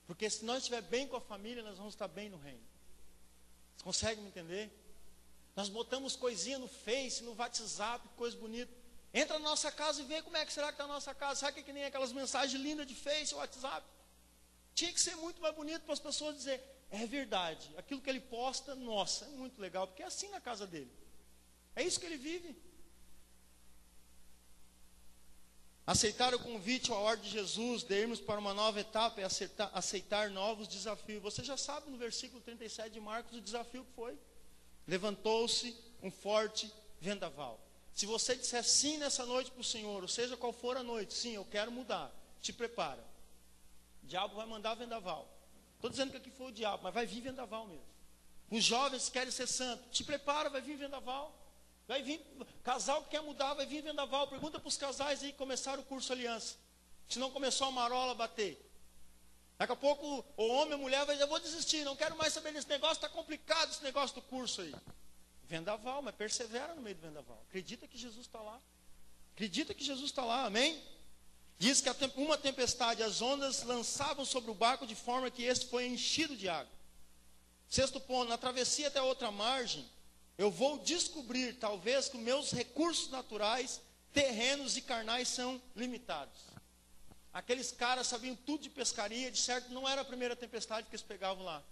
Porque se nós estiver bem com a família, nós vamos estar bem no reino. Você consegue me entender? Nós botamos coisinha no Face, no WhatsApp, coisa bonita. Entra na nossa casa e vê como é que será que está a nossa casa. Sabe que nem aquelas mensagens lindas de Face, WhatsApp? Tinha que ser muito mais bonito para as pessoas dizer, é verdade, aquilo que ele posta, nossa, é muito legal, porque é assim na casa dele. É isso que ele vive. Aceitar o convite, a ordem de Jesus, de irmos para uma nova etapa, é aceitar novos desafios. Você já sabe no versículo 37 de Marcos o desafio que foi. Levantou-se um forte vendaval. Se você disser sim nessa noite para o Senhor, ou seja qual for a noite, sim, eu quero mudar, te prepara. O diabo vai mandar vendaval. Estou dizendo que aqui foi o diabo, mas vai vir vendaval mesmo. Os jovens querem ser santos, te prepara, vai vir vendaval. Vai vir, casal que quer mudar, vai vir vendaval. Pergunta para os casais aí que começaram o curso Aliança. Se não começou a marola a bater. Daqui a pouco o homem ou a mulher vai dizer, eu vou desistir, não quero mais saber desse negócio, está complicado esse negócio do curso aí. Vendaval, mas persevera no meio do vendaval. Acredita que Jesus está lá. Acredita que Jesus está lá, amém? Diz que uma tempestade, as ondas lançavam sobre o barco de forma que este foi enchido de água. Sexto ponto, na travessia até a outra margem, eu vou descobrir, talvez, que meus recursos naturais, terrenos e carnais são limitados. Aqueles caras sabiam tudo de pescaria, de certo, não era a primeira tempestade que eles pegavam lá.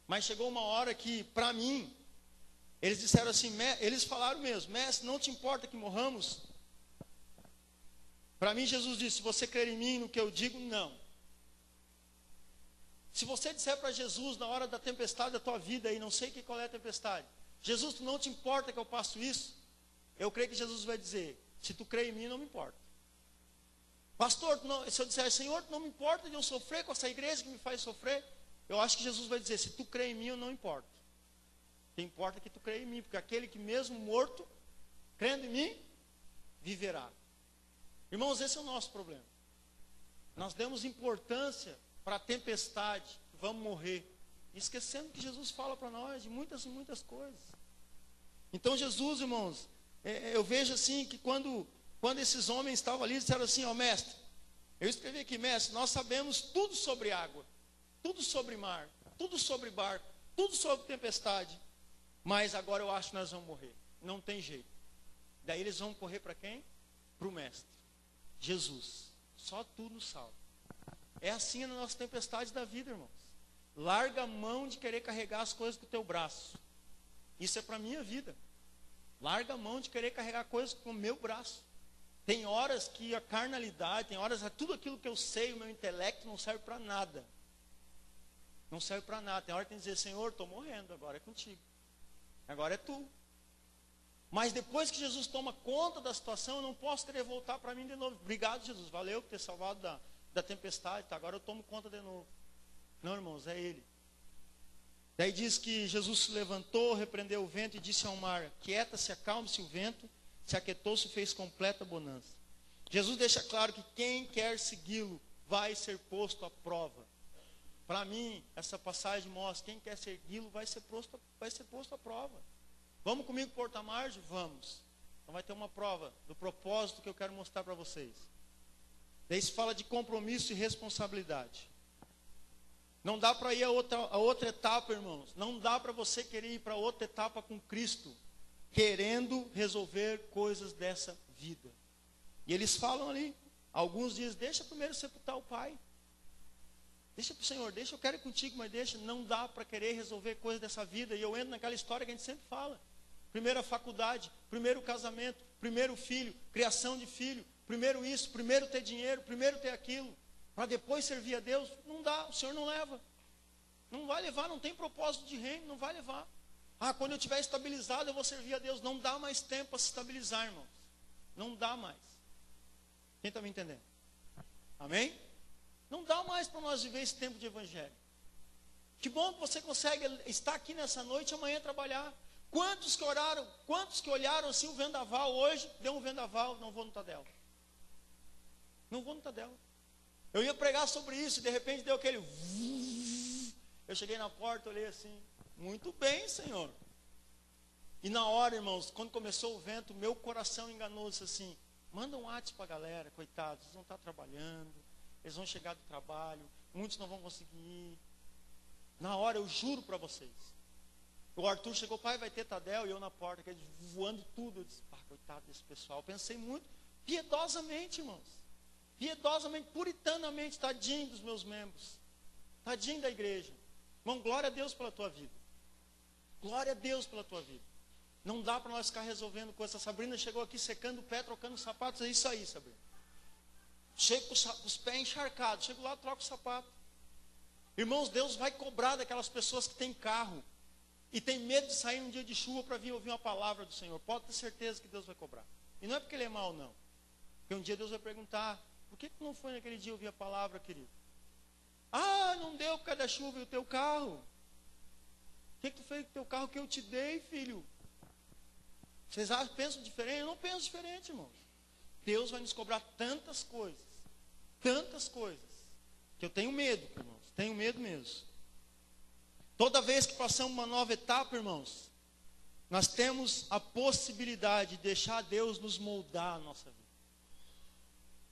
Mas chegou uma hora que, para mim, eles disseram assim, eles falaram mesmo, mestre, não te importa que morramos? Para mim, Jesus disse, se você crer em mim, no que eu digo, não. Se você disser para Jesus, na hora da tempestade da tua vida, aí, não sei qual é a tempestade, Jesus, tu não te importa que eu passo isso? Eu creio que Jesus vai dizer, se tu crê em mim, não me importa. Pastor, se eu disser, Senhor, tu não me importa de eu sofrer com essa igreja que me faz sofrer, eu acho que Jesus vai dizer, se tu crê em mim, eu não importo. O que importa é que tu crê em mim, porque aquele que mesmo morto, crendo em mim, viverá. Irmãos, esse é o nosso problema. Nós demos importância para a tempestade, vamos morrer, esquecendo que Jesus fala para nós de muitas e muitas coisas. Então Jesus, irmãos, eu vejo assim que quando esses homens estavam ali, disseram assim, ó mestre, eu escrevi aqui, mestre, nós sabemos tudo sobre água, tudo sobre mar, tudo sobre barco, tudo sobre tempestade, mas agora eu acho que nós vamos morrer, não tem jeito. Daí eles vão correr para quem? Para o mestre, Jesus, só tu nos salva. É assim na nossa tempestade da vida, irmãos. Larga a mão de querer carregar as coisas com o teu braço. Isso é para a minha vida. Larga a mão de querer carregar coisas com o meu braço. Tem horas que a carnalidade, tem horas que tudo aquilo que eu sei, o meu intelecto não serve para nada. Não serve para nada. Tem hora que tem que dizer, Senhor, estou morrendo, agora é contigo. Agora é tu. Mas depois que Jesus toma conta da situação, eu não posso querer voltar para mim de novo. Obrigado, Jesus, valeu por ter salvado da tempestade, tá? Agora eu tomo conta de novo. Não, irmãos, é Ele. Daí diz que Jesus se levantou, repreendeu o vento e disse ao mar, quieta-se, acalme-se o vento, se aquietou-se e fez completa bonança. Jesus deixa claro que quem quer segui-lo vai ser posto à prova. Para mim, essa passagem mostra, quem quer segui-lo vai ser posto à prova. Vamos comigo para Porto Margem? Vamos. Então vai ter uma prova do propósito que eu quero mostrar para vocês. Daí se fala de compromisso e responsabilidade. Não dá para ir a outra etapa, irmãos. Não dá para você querer ir para outra etapa com Cristo, querendo resolver coisas dessa vida. E eles falam ali, alguns dizem, deixa primeiro sepultar o pai. Deixa para o Senhor, deixa, eu quero ir contigo, mas deixa. Não dá para querer resolver coisas dessa vida. E eu entro naquela história que a gente sempre fala. Primeira faculdade, primeiro casamento, primeiro filho, criação de filho, primeiro isso, primeiro ter dinheiro, primeiro ter aquilo, para depois servir a Deus. Não dá, o Senhor não leva. Não vai levar, não tem propósito de reino, não vai levar. Ah, quando eu estiver estabilizado eu vou servir a Deus. Não dá mais tempo para se estabilizar, irmãos. Não dá mais. Quem está me entendendo? Amém? Não dá mais para nós viver esse tempo de evangelho. Que bom que você consegue estar aqui nessa noite e amanhã trabalhar. Quantos que oraram, quantos que olharam assim o vendaval hoje, deu um vendaval, não vou no Tadel. Não vou no Tadel. Eu ia pregar sobre isso e de repente deu aquele... Eu cheguei na porta, olhei assim, muito bem, Senhor. E na hora, irmãos, quando começou o vento, meu coração enganou-se assim, manda um WhatsApp para a galera, coitados, eles vão estar trabalhando, eles vão chegar do trabalho, muitos não vão conseguir ir. Na hora, eu juro para vocês. O Arthur chegou, pai, vai ter Tadel, e eu na porta, aquele voando tudo. Eu disse, coitado desse pessoal. Eu pensei muito, piedosamente, irmãos. Piedosamente, puritanamente, tadinho dos meus membros. Tadinho da igreja. Irmão, glória a Deus pela tua vida. Glória a Deus pela tua vida. Não dá para nós ficar resolvendo coisas. A Sabrina chegou aqui secando o pé, trocando os sapatos. É isso aí, Sabrina. Chego com os pés encharcados. Chego lá, troco o sapato. Irmãos, Deus vai cobrar daquelas pessoas que têm carro e tem medo de sair um dia de chuva para vir ouvir uma palavra do Senhor. Pode ter certeza que Deus vai cobrar. E não é porque ele é mau, não. Porque um dia Deus vai perguntar, por que não foi naquele dia ouvir a palavra, querido? Ah, não deu por causa da chuva e o teu carro. O que tu fez com o teu carro que eu te dei, filho? Vocês pensam diferente? Eu não penso diferente, irmãos. Deus vai nos cobrar tantas coisas, que eu tenho medo, irmãos. Tenho medo mesmo. Toda vez que passamos uma nova etapa, irmãos, nós temos a possibilidade de deixar Deus nos moldar a nossa vida.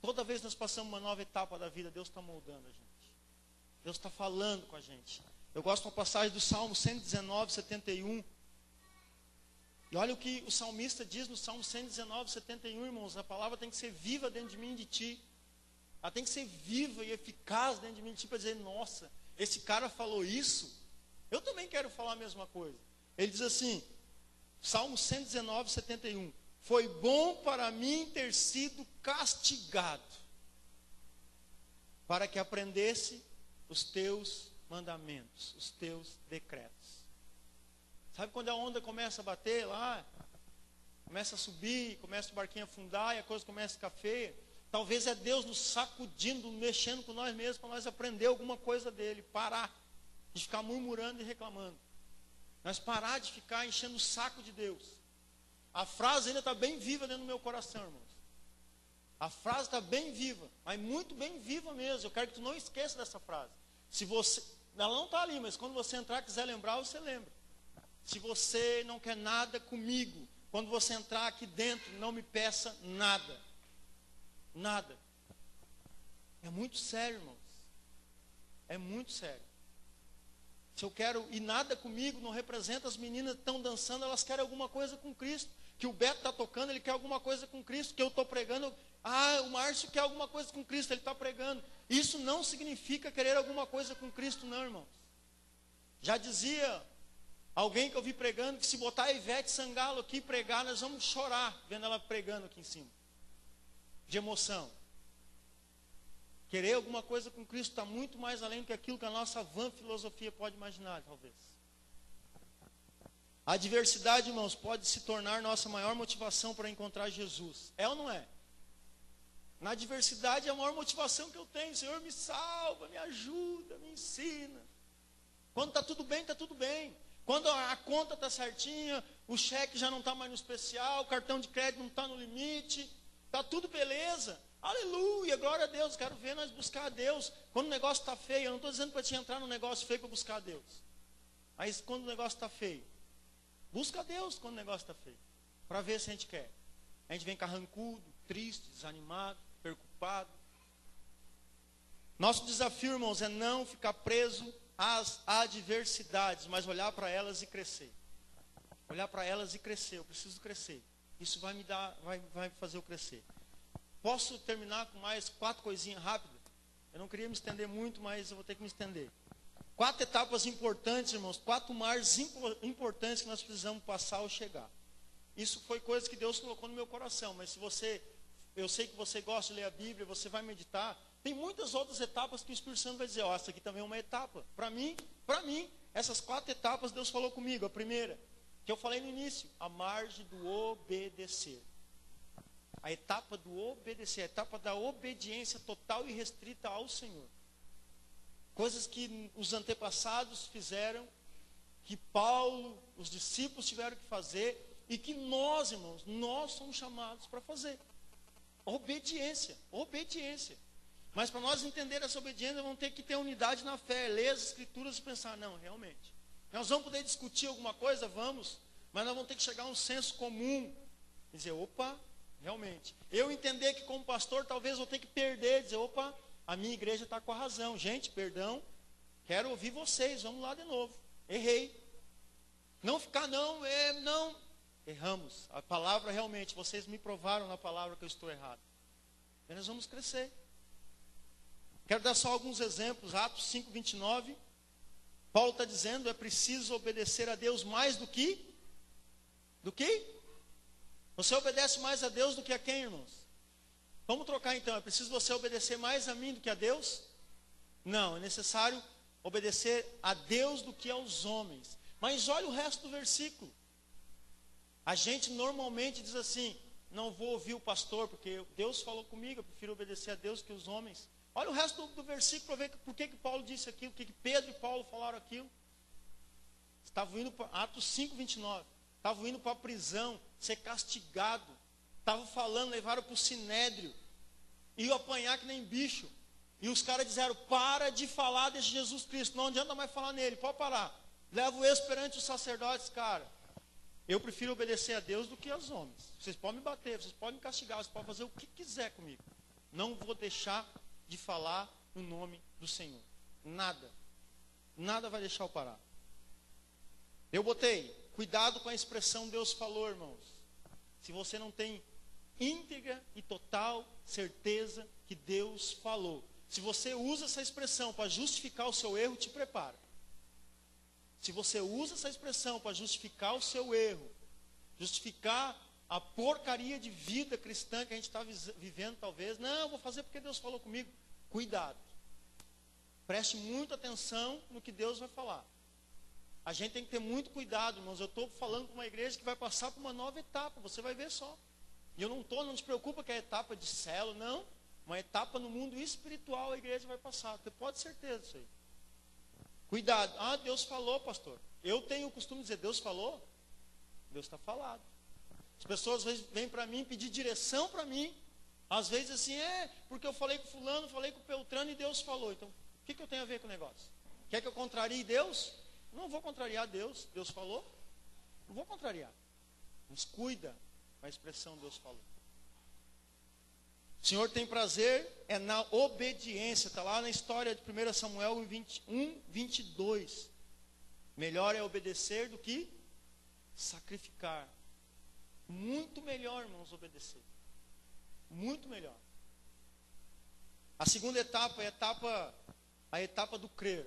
Toda vez que nós passamos uma nova etapa da vida, Deus está moldando a gente. Deus está falando com a gente. Eu gosto de uma passagem do Salmo 119, 71. E olha o que o salmista diz no Salmo 119, 71, irmãos. A palavra tem que ser viva dentro de mim e de ti. Ela tem que ser viva e eficaz dentro de mim e de ti para dizer, nossa, esse cara falou isso. Eu também quero falar a mesma coisa. Ele diz assim, Salmo 119, 71. Foi bom para mim ter sido castigado, para que aprendesse os teus mandamentos, os teus decretos. Sabe quando a onda começa a bater lá, começa a subir, começa o barquinho a afundar e a coisa começa a ficar feia? Talvez é Deus nos sacudindo, mexendo com nós mesmos, para nós aprender alguma coisa dele, parar de ficar murmurando e reclamando. Nós parar de ficar enchendo o saco de Deus. A frase ainda está bem viva dentro do meu coração, irmãos. A frase está bem viva, mas muito bem viva mesmo. Eu quero que tu não esqueça dessa frase. Se você, ela não está ali, mas quando você entrar e quiser lembrar, você lembra. Se você não quer nada comigo, quando você entrar aqui dentro, não me peça nada. Nada. É muito sério, irmãos. É muito sério. Se eu quero e nada comigo, não representa as meninas que estão dançando, elas querem alguma coisa com Cristo. Que o Beto está tocando, ele quer alguma coisa com Cristo. Que eu estou pregando, o Márcio quer alguma coisa com Cristo, ele está pregando. Isso não significa querer alguma coisa com Cristo, não, irmãos. Já dizia alguém que eu vi pregando, que se botar a Ivete Sangalo aqui pregar, nós vamos chorar vendo ela pregando aqui em cima. De emoção. Querer alguma coisa com Cristo está muito mais além do que aquilo que a nossa vã filosofia pode imaginar, talvez. A adversidade, irmãos, pode se tornar nossa maior motivação para encontrar Jesus. É ou não é? Na adversidade é a maior motivação que eu tenho. Senhor, me salva, me ajuda, me ensina. Quando está tudo bem, está tudo bem. Quando a conta está certinha, o cheque já não está mais no especial, o cartão de crédito não está no limite, está tudo beleza. Aleluia, glória a Deus. Quero ver nós buscar a Deus. Quando o negócio está feio, eu não estou dizendo para te entrar no negócio feio para buscar a Deus. Mas quando o negócio está feio, busca a Deus quando o negócio está feio. Para ver se a gente quer. A gente vem carrancudo, triste, desanimado, preocupado. Nosso desafio, irmãos, é não ficar preso às adversidades, mas olhar para elas e crescer. Olhar para elas e crescer. Eu preciso crescer. Isso vai me dar, vai fazer eu crescer. Posso terminar com mais 4 coisinhas rápidas? Eu não queria me estender muito, mas eu vou ter que me estender. 4 etapas importantes, irmãos, 4 mares importantes que nós precisamos passar ao chegar. Isso foi coisa que Deus colocou no meu coração, mas eu sei que você gosta de ler a Bíblia, você vai meditar, tem muitas outras etapas que o Espírito Santo vai dizer, ó, essa aqui também é uma etapa. Para mim, essas 4 etapas Deus falou comigo. A primeira, que eu falei no início, a margem do obedecer. A etapa do obedecer, a etapa da obediência total e restrita ao Senhor. Coisas que os antepassados fizeram, que Paulo, os discípulos tiveram que fazer, e que nós, irmãos, nós somos chamados para fazer. Obediência, obediência. Mas para nós entender essa obediência, vamos ter que ter unidade na fé, ler as Escrituras e pensar, não, realmente. Nós vamos poder discutir alguma coisa, vamos, mas nós vamos ter que chegar a um senso comum, e dizer, opa, realmente. Eu entender que como pastor, talvez eu tenha que perder, dizer, opa, a minha igreja está com a razão. Gente, perdão, quero ouvir vocês, vamos lá de novo. Errei. Não ficar, não, erramos. A palavra realmente, vocês me provaram na palavra que eu estou errado. E nós vamos crescer. Quero dar só alguns exemplos. Atos 5:29. Paulo está dizendo, é preciso obedecer a Deus mais do que? Do que? Você obedece mais a Deus do que a quem, irmãos? Vamos trocar então, é preciso você obedecer mais a mim do que a Deus? Não, é necessário obedecer a Deus do que aos homens. Mas olha o resto do versículo. A gente normalmente diz assim, não vou ouvir o pastor, porque Deus falou comigo, eu prefiro obedecer a Deus que os homens. Olha o resto do versículo para ver por que Paulo disse aquilo, por que Pedro e Paulo falaram aquilo. Estavam indo para Atos 5:29. Estavam indo para a prisão, ser castigado. Estavam falando, levaram para o sinédrio. Iam apanhar que nem bicho. E os caras disseram, para de falar desse Jesus Cristo. Não adianta mais falar nele, pode parar. Levo eles perante os sacerdotes, cara. Eu prefiro obedecer a Deus do que aos homens. Vocês podem me bater, vocês podem me castigar, vocês podem fazer o que quiser comigo. Não vou deixar de falar no nome do Senhor. Nada. Nada vai deixar eu parar. Eu botei, cuidado com a expressão Deus falou, irmãos. Se você não tem íntegra e total certeza que Deus falou. Se você usa essa expressão para justificar o seu erro, te prepara. Se você usa essa expressão para justificar o seu erro, justificar a porcaria de vida cristã que a gente está vivendo talvez, não, vou fazer porque Deus falou comigo. Cuidado. Preste muita atenção no que Deus vai falar. A gente tem que ter muito cuidado, irmãos. Eu estou falando com uma igreja que vai passar por uma nova etapa, você vai ver só. E eu não te preocupa que é a etapa de célula, não. Uma etapa no mundo espiritual a igreja vai passar. Você pode ter certeza disso aí. Cuidado. Ah, Deus falou, pastor. Eu tenho o costume de dizer, Deus falou? Deus está falado. As pessoas vêm para mim pedir direção para mim. Às vezes assim, porque eu falei com fulano, falei com Beltrano e Deus falou. Então, o que eu tenho a ver com o negócio? Quer que eu contrarie Deus? Não vou contrariar Deus. Deus falou? Não vou contrariar. Mas cuida com a expressão Deus falou. O Senhor tem prazer na obediência. Está lá na história de 1 Samuel 21:22. Melhor é obedecer do que sacrificar. Muito melhor, irmãos, obedecer. Muito melhor. A segunda etapa é a etapa do crer.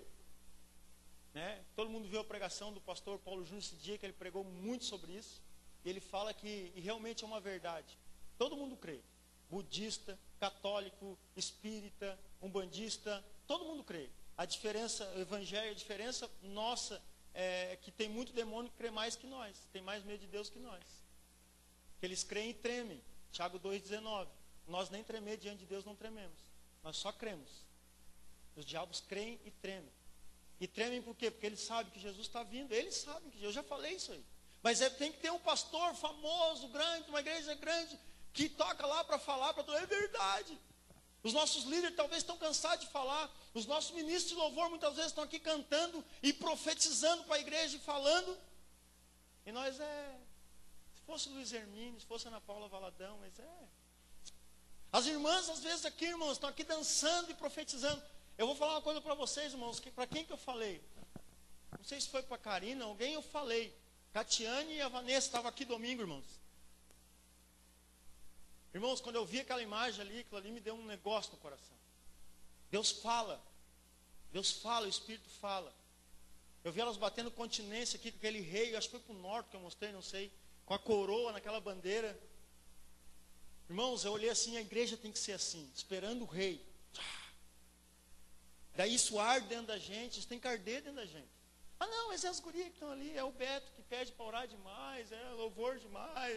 Né? Todo mundo viu a pregação do pastor Paulo Júnior esse dia, que ele pregou muito sobre isso. E ele fala que e realmente é uma verdade. Todo mundo crê. Budista, católico, espírita, umbandista, todo mundo crê. A diferença, o evangelho, a diferença nossa é que tem muito demônio que crê mais que nós. Tem mais medo de Deus que nós. Que eles creem e tremem. Tiago 2,19. Nós nem tremer diante de Deus não trememos. Nós só cremos. Os diabos creem e tremem. E tremem por quê? Porque eles sabem que Jesus está vindo. Eles sabem que eu já falei isso aí. Mas tem que ter um pastor famoso, grande, uma igreja grande, que toca lá para falar para todo mundo. É verdade. Os nossos líderes talvez estão cansados de falar. Os nossos ministros de louvor muitas vezes estão aqui cantando e profetizando para a igreja e falando. E nós se fosse Luiz Hermínio, se fosse Ana Paula Valadão, mas As irmãs às vezes aqui, irmãos, estão aqui dançando e profetizando. Eu vou falar uma coisa para vocês, irmãos, para quem que eu falei? Não sei se foi para a Karina, alguém eu falei. Catiane e a Vanessa estavam aqui domingo, irmãos. Irmãos, quando eu vi aquela imagem ali, aquilo ali me deu um negócio no coração. Deus fala, o Espírito fala. Eu vi elas batendo continência aqui com aquele rei, acho que foi para o norte que eu mostrei, não sei, com a coroa naquela bandeira. Irmãos, eu olhei assim, a igreja tem que ser assim, esperando o rei. Daí isso arde dentro da gente, isso tem que arder dentro da gente. Ah não, mas é as gurias que estão ali, é o Beto que pede para orar demais, é louvor demais,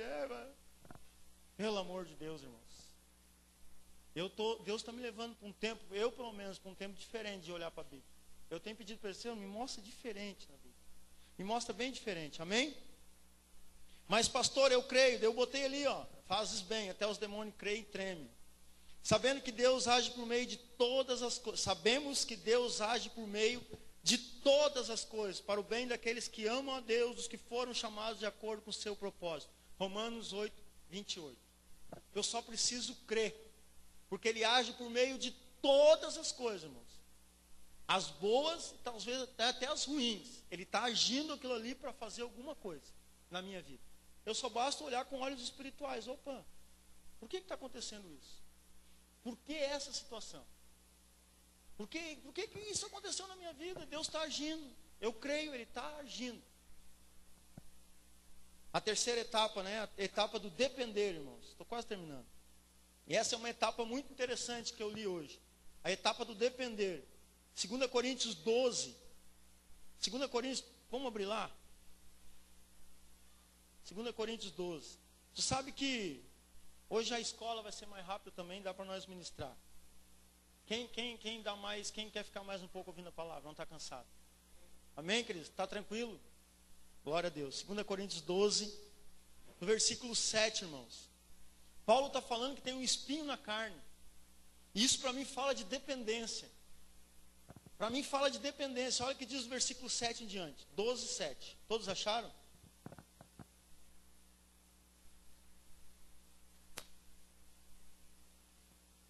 Pelo amor de Deus, irmãos. Deus está me levando para um tempo, eu pelo menos, para um tempo diferente de olhar para a Bíblia. Eu tenho pedido para ele, Senhor, me mostra diferente na Bíblia. Me mostra bem diferente, amém? Mas pastor, eu creio, eu botei ali, fazes bem, até os demônios creem e tremem. Sabendo que Deus age por meio de todas as coisas. Sabemos que Deus age por meio de todas as coisas, para o bem daqueles que amam a Deus, dos que foram chamados de acordo com o seu propósito. Romanos 8, 28. Eu só preciso crer, porque Ele age por meio de todas as coisas, irmãos. As boas, talvez até as ruins. Ele está agindo aquilo ali para fazer alguma coisa na minha vida. Eu só basta olhar com olhos espirituais. Opa, por que está acontecendo isso? Por que essa situação? Por que isso aconteceu na minha vida? Deus está agindo. Eu creio, Ele está agindo. A terceira etapa, a etapa do depender, irmãos. Estou quase terminando. E essa é uma etapa muito interessante que eu li hoje. A etapa do depender. 2 Coríntios 12. 2 Coríntios, vamos abrir lá? 2 Coríntios 12. Você sabe que hoje a escola vai ser mais rápida também, dá para nós ministrar. Quem dá mais, quem quer ficar mais um pouco ouvindo a palavra, não está cansado? Amém, queridos? Está tranquilo? Glória a Deus. 2 Coríntios 12, no versículo 7, irmãos. Paulo está falando que tem um espinho na carne. E isso para mim fala de dependência. Para mim fala de dependência. Olha o que diz o versículo 7 em diante. 12, 7. Todos acharam?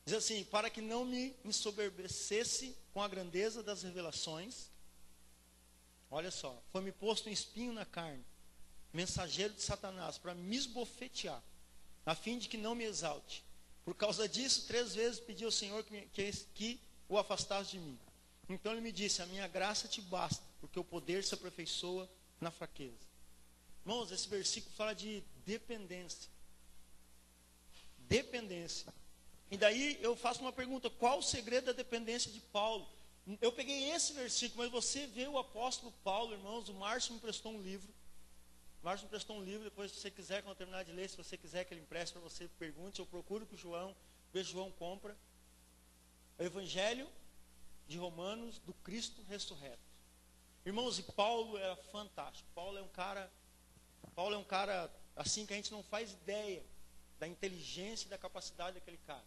Diz assim: para que não me ensoberbecesse com a grandeza das revelações. Olha só, foi-me posto um espinho na carne, mensageiro de Satanás, para me esbofetear, a fim de que não me exalte. Por causa disso, 3 vezes pedi ao Senhor que o afastasse de mim. Então ele me disse: a minha graça te basta, porque o poder se aperfeiçoa na fraqueza. Irmãos, esse versículo fala de dependência. Dependência. E daí eu faço uma pergunta: qual o segredo da dependência de Paulo? Eu peguei esse versículo, mas você vê o apóstolo Paulo, irmãos. O Márcio me prestou um livro. Depois, se você quiser, quando eu terminar de ler, se você quiser que ele empreste para você, pergunte. Eu procuro com o João, vejo o João compra. O Evangelho de Romanos do Cristo ressurreto. Irmãos, e Paulo era fantástico. Paulo é um cara assim que a gente não faz ideia da inteligência e da capacidade daquele cara.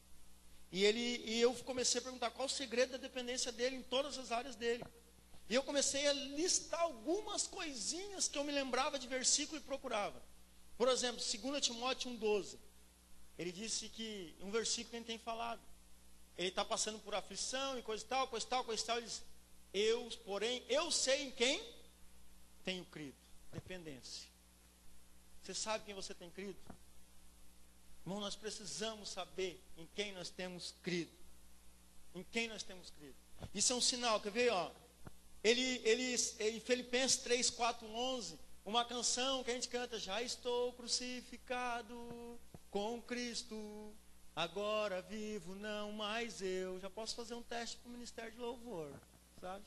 E eu comecei a perguntar qual o segredo da dependência dele em todas as áreas dele. E eu comecei a listar algumas coisinhas que eu me lembrava de versículo e procurava. Por exemplo, 2 Timóteo 1,12. Ele disse que, um versículo que a gente tem falado, ele está passando por aflição e coisa e tal. Ele diz: porém, eu sei em quem tenho crido. Dependência. Você sabe quem você tem crido? Irmão, nós precisamos saber em quem nós temos crido. Em quem nós temos crido. Isso é um sinal, quer ver, em Filipenses 3, 4, 11, uma canção que a gente canta: já estou crucificado com Cristo, agora vivo não mais eu. Já posso fazer um teste para o ministério de louvor, sabe?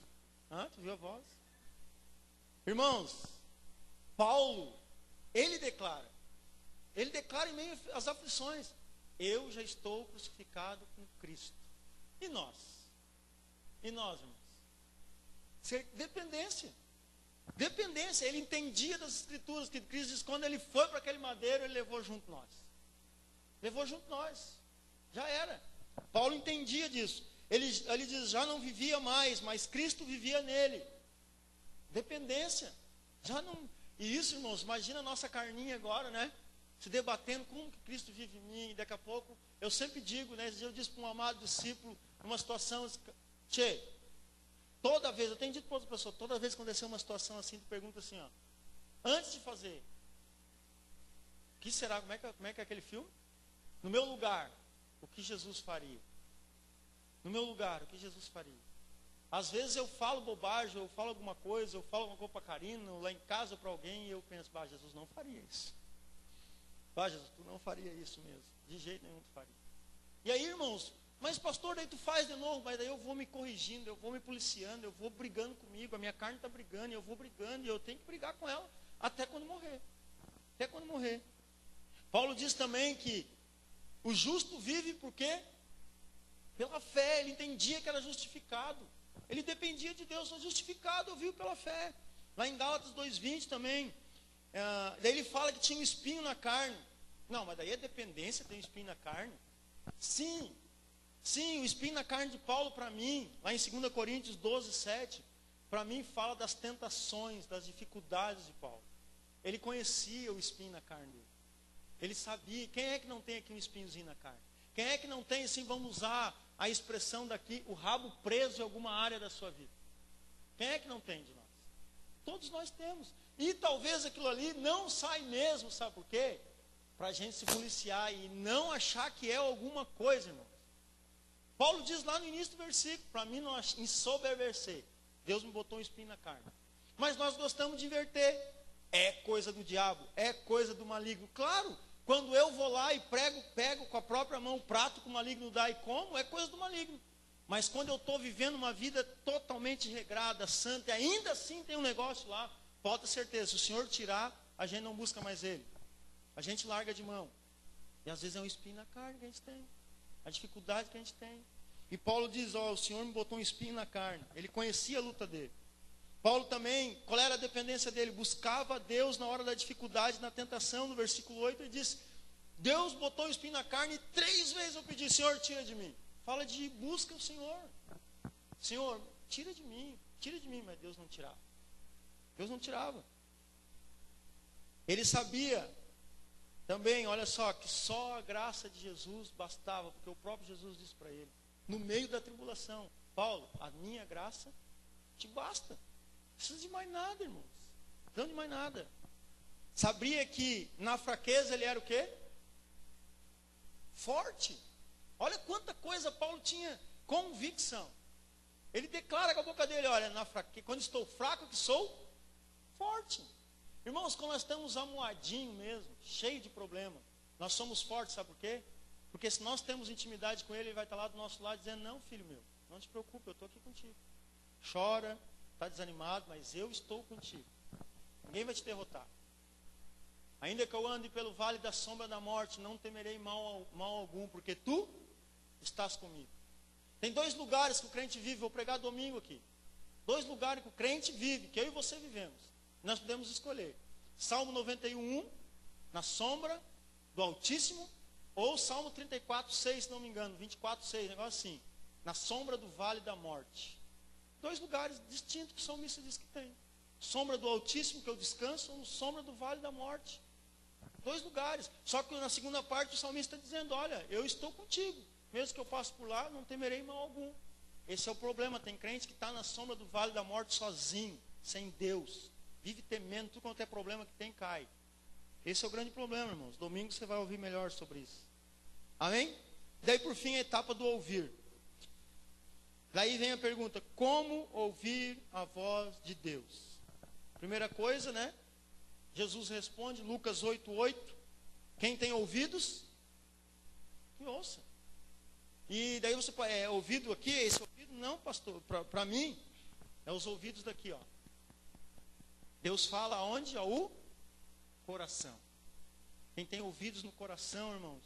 Tu viu a voz? Irmãos, Paulo, ele declara em meio às aflições: eu já estou crucificado com Cristo. E nós? Irmãos? Dependência. Ele entendia das escrituras, que Cristo diz: quando ele foi para aquele madeiro, ele levou junto nós. Já era. Paulo entendia disso. Ele diz: já não vivia mais, mas Cristo vivia nele. Dependência. E isso, irmãos, imagina a nossa carninha agora, se debatendo como que Cristo vive em mim. E daqui a pouco, eu sempre digo, eu disse para um amado discípulo, numa situação: toda vez, eu tenho dito para outra pessoa, toda vez que acontecer uma situação assim, tu pergunta assim, antes de fazer, o que será, como é que é aquele filme? No meu lugar, o que Jesus faria? no meu lugar, o que Jesus faria? Às vezes eu falo bobagem, eu falo alguma coisa, eu falo alguma coisa para Karina, lá em casa para alguém, e eu penso, Jesus não faria isso. Jesus, tu não faria isso mesmo. De jeito nenhum tu faria. E aí, irmãos, mas pastor, daí tu faz de novo, mas daí eu vou me corrigindo, eu vou me policiando, eu vou brigando comigo, a minha carne está brigando, e eu vou brigando, e eu tenho que brigar com ela, até quando morrer. Até quando morrer. Paulo diz também que o justo vive por quê? Pela fé. Ele entendia que era justificado. Ele dependia de Deus, sou justificado, eu vivo pela fé. Lá em Gálatas 2:20 também, daí ele fala que tinha um espinho na carne. Não, mas daí é dependência, tem um espinho na carne. Sim, o espinho na carne de Paulo para mim, lá em 2 Coríntios 12:7, para mim fala das tentações, das dificuldades de Paulo. Ele conhecia o espinho na carne dele. Ele sabia. Quem é que não tem aqui um espinhozinho na carne? Quem é que não tem, assim, vamos usar a expressão daqui, o rabo preso em alguma área da sua vida? Quem é que não tem de nós? Todos nós temos. E talvez aquilo ali não sai mesmo, sabe por quê? Para a gente se policiar e não achar que é alguma coisa, irmão. Paulo diz lá no início do versículo, para mim não ensoberbecer. Deus me botou um espinho na carne. Mas nós gostamos de inverter. É coisa do diabo, é coisa do maligno. Claro, quando eu vou lá e pego com a própria mão o prato que o maligno dá e como, é coisa do maligno. Mas quando eu estou vivendo uma vida totalmente regrada, santa, e ainda assim tem um negócio lá, pode ter certeza, se o Senhor tirar, a gente não busca mais Ele. A gente larga de mão. E às vezes é um espinho na carne que a gente tem. A dificuldade que a gente tem. E Paulo diz, o Senhor me botou um espinho na carne. Ele conhecia a luta dele. Paulo também, qual era a dependência dele? Buscava a Deus na hora da dificuldade, na tentação. No versículo 8 ele diz, Deus botou um espinho na carne e 3 vezes eu pedi, Senhor, tira de mim. Fala de busca o Senhor. Senhor, tira de mim, mas Deus não tirava. Deus não tirava. Ele sabia também, olha só, que só a graça de Jesus bastava, porque o próprio Jesus disse para ele, no meio da tribulação, Paulo, a minha graça te basta. Não precisa de mais nada, irmãos. Não de mais nada. Sabia que na fraqueza ele era o quê? Forte. Olha quanta coisa Paulo tinha convicção. Ele declara com a boca dele, olha, quando estou fraco que sou forte. Irmãos, quando nós estamos amuadinhos mesmo, cheio de problema, nós somos fortes, sabe por quê? Porque se nós temos intimidade com ele, ele vai estar lá do nosso lado dizendo, não, filho meu, não te preocupe, eu estou aqui contigo. Chora, está desanimado, mas eu estou contigo. Ninguém vai te derrotar. Ainda que eu ande pelo vale da sombra da morte, não temerei mal algum, porque tu estás comigo. Tem 2 lugares que o crente vive, vou pregar domingo aqui. 2 lugares que o crente vive, que eu e você vivemos. Nós podemos escolher. Salmo 91:1, na sombra do Altíssimo, ou Salmo 34:6, se não me engano, 24:6, negócio assim, na sombra do vale da morte. 2 lugares distintos que o salmista diz que tem. Sombra do Altíssimo, que eu descanso, ou sombra do vale da morte. 2 lugares. Só que na segunda parte o salmista está dizendo, olha, eu estou contigo. Mesmo que eu passe por lá, não temerei mal algum. Esse é o problema. Tem crente que está na sombra do vale da morte sozinho, sem Deus. Vive temendo, tudo quanto é problema que tem, cai. Esse é o grande problema, irmãos. Domingo você vai ouvir melhor sobre isso. Amém? Daí por fim a etapa do ouvir. Daí vem a pergunta, como ouvir a voz de Deus? Primeira coisa, né? Jesus responde, Lucas 8:8. Quem tem ouvidos, que ouça. E daí você pode, ouvido aqui, esse ouvido? Não, pastor, para mim, é os ouvidos daqui, ó. Deus fala aonde? Ao coração. Quem tem ouvidos no coração, irmãos,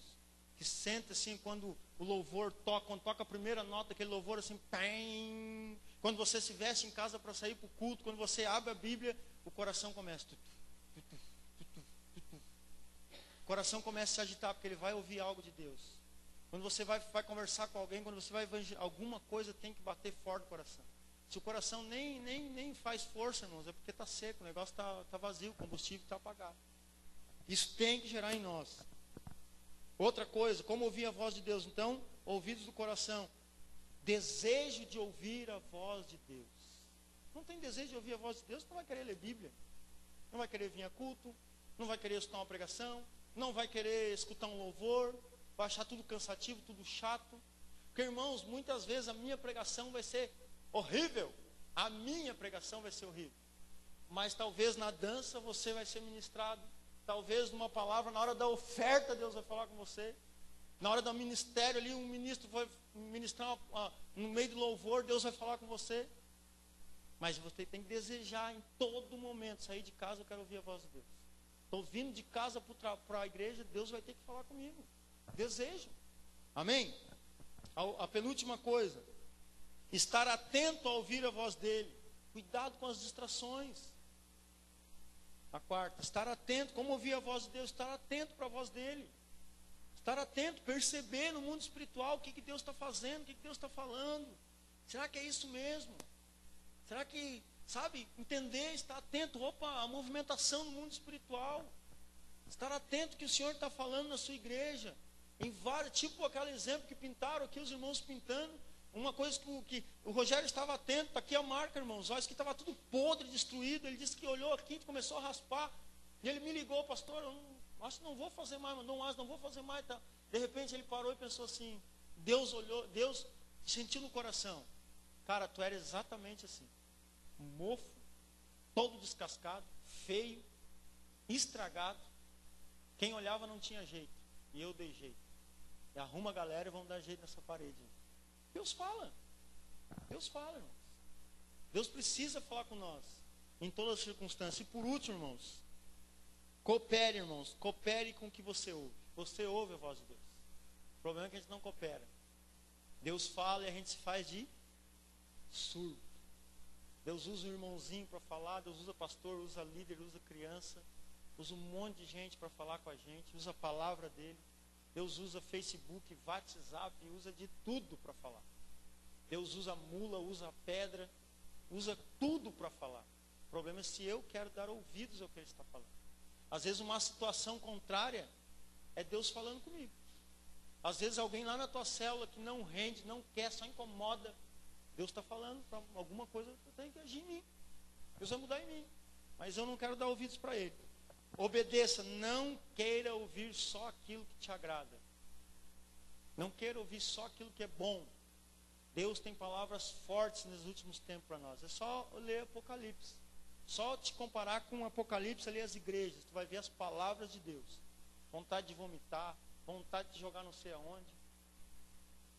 que sente assim quando o louvor toca, quando toca a primeira nota, aquele louvor assim, pem, quando você se veste em casa para sair para o culto, quando você abre a Bíblia, o coração começa. O coração começa a se agitar, porque ele vai ouvir algo de Deus. Quando você vai conversar com alguém, quando você vai evangelizar, alguma coisa tem que bater forte no coração. Se o coração nem faz força, irmãos, é porque está seco, o negócio está vazio, o combustível está apagado. Isso tem que gerar em nós. Outra coisa, como ouvir a voz de Deus? Então, ouvidos do coração. Desejo de ouvir a voz de Deus. Não tem desejo de ouvir a voz de Deus, não vai querer ler Bíblia. Não vai querer vir a culto, não vai querer escutar uma pregação, não vai querer escutar um louvor, vai achar tudo cansativo, tudo chato. Porque, irmãos, muitas vezes a minha pregação vai ser horrível. A minha pregação vai ser horrível. Mas talvez na dança você vai ser ministrado. Talvez numa palavra, na hora da oferta, Deus vai falar com você. Na hora do ministério ali, um ministro vai ministrar no meio do louvor, Deus vai falar com você. Mas você tem que desejar em todo momento. Sair de casa, eu quero ouvir a voz de Deus. Estou vindo de casa para a igreja, Deus vai ter que falar comigo. Desejo. Amém? A penúltima coisa. Estar atento a ouvir a voz dele. Cuidado com as distrações. A quarta, estar atento. Como ouvir a voz de Deus? Estar atento para a voz dele. Estar atento, perceber no mundo espiritual o que Deus está fazendo, o que Deus está falando. Será que é isso mesmo? Será que, sabe, entender, estar atento, a movimentação no mundo espiritual. Estar atento que o Senhor está falando na sua igreja. Em vários, tipo aquele exemplo que pintaram aqui, os irmãos pintando. Uma coisa que o Rogério estava atento, está aqui a marca, irmãos. Olha, isso que estava tudo podre, destruído. Ele disse que olhou aqui e começou a raspar. E ele me ligou, pastor, acho que não vou fazer mais, não vou fazer mais. Tá. De repente ele parou e pensou assim, Deus olhou, Deus sentiu no coração. Cara, tu era exatamente assim. Mofo, todo descascado, feio, estragado. Quem olhava não tinha jeito. E eu dei jeito. E arruma a galera e vamos dar jeito nessa parede. Deus fala. Deus fala, irmãos. Deus precisa falar com nós. Em todas as circunstâncias. E por último, irmãos. Coopere, irmãos. Coopere com o que você ouve. Você ouve a voz de Deus. O problema é que a gente não coopera. Deus fala e a gente se faz de surdo. Deus usa o irmãozinho para falar. Deus usa pastor, usa líder, usa criança. Usa um monte de gente para falar com a gente. Usa a palavra dele. Deus usa Facebook, WhatsApp, usa de tudo para falar. Deus usa mula, usa pedra, usa tudo para falar. O problema é se eu quero dar ouvidos ao que ele está falando. Às vezes uma situação contrária é Deus falando comigo. Às vezes alguém lá na tua célula que não rende, não quer, só incomoda. Deus está falando para alguma coisa, eu tenho que agir em mim. Deus vai mudar em mim. Mas eu não quero dar ouvidos para ele. Obedeça, não queira ouvir só aquilo que te agrada. Não queira ouvir só aquilo que é bom. Deus tem palavras fortes nos últimos tempos para nós. É só ler Apocalipse. Só te comparar com o Apocalipse, ler as igrejas. Tu vai ver as palavras de Deus. Vontade de vomitar, vontade de jogar não sei aonde.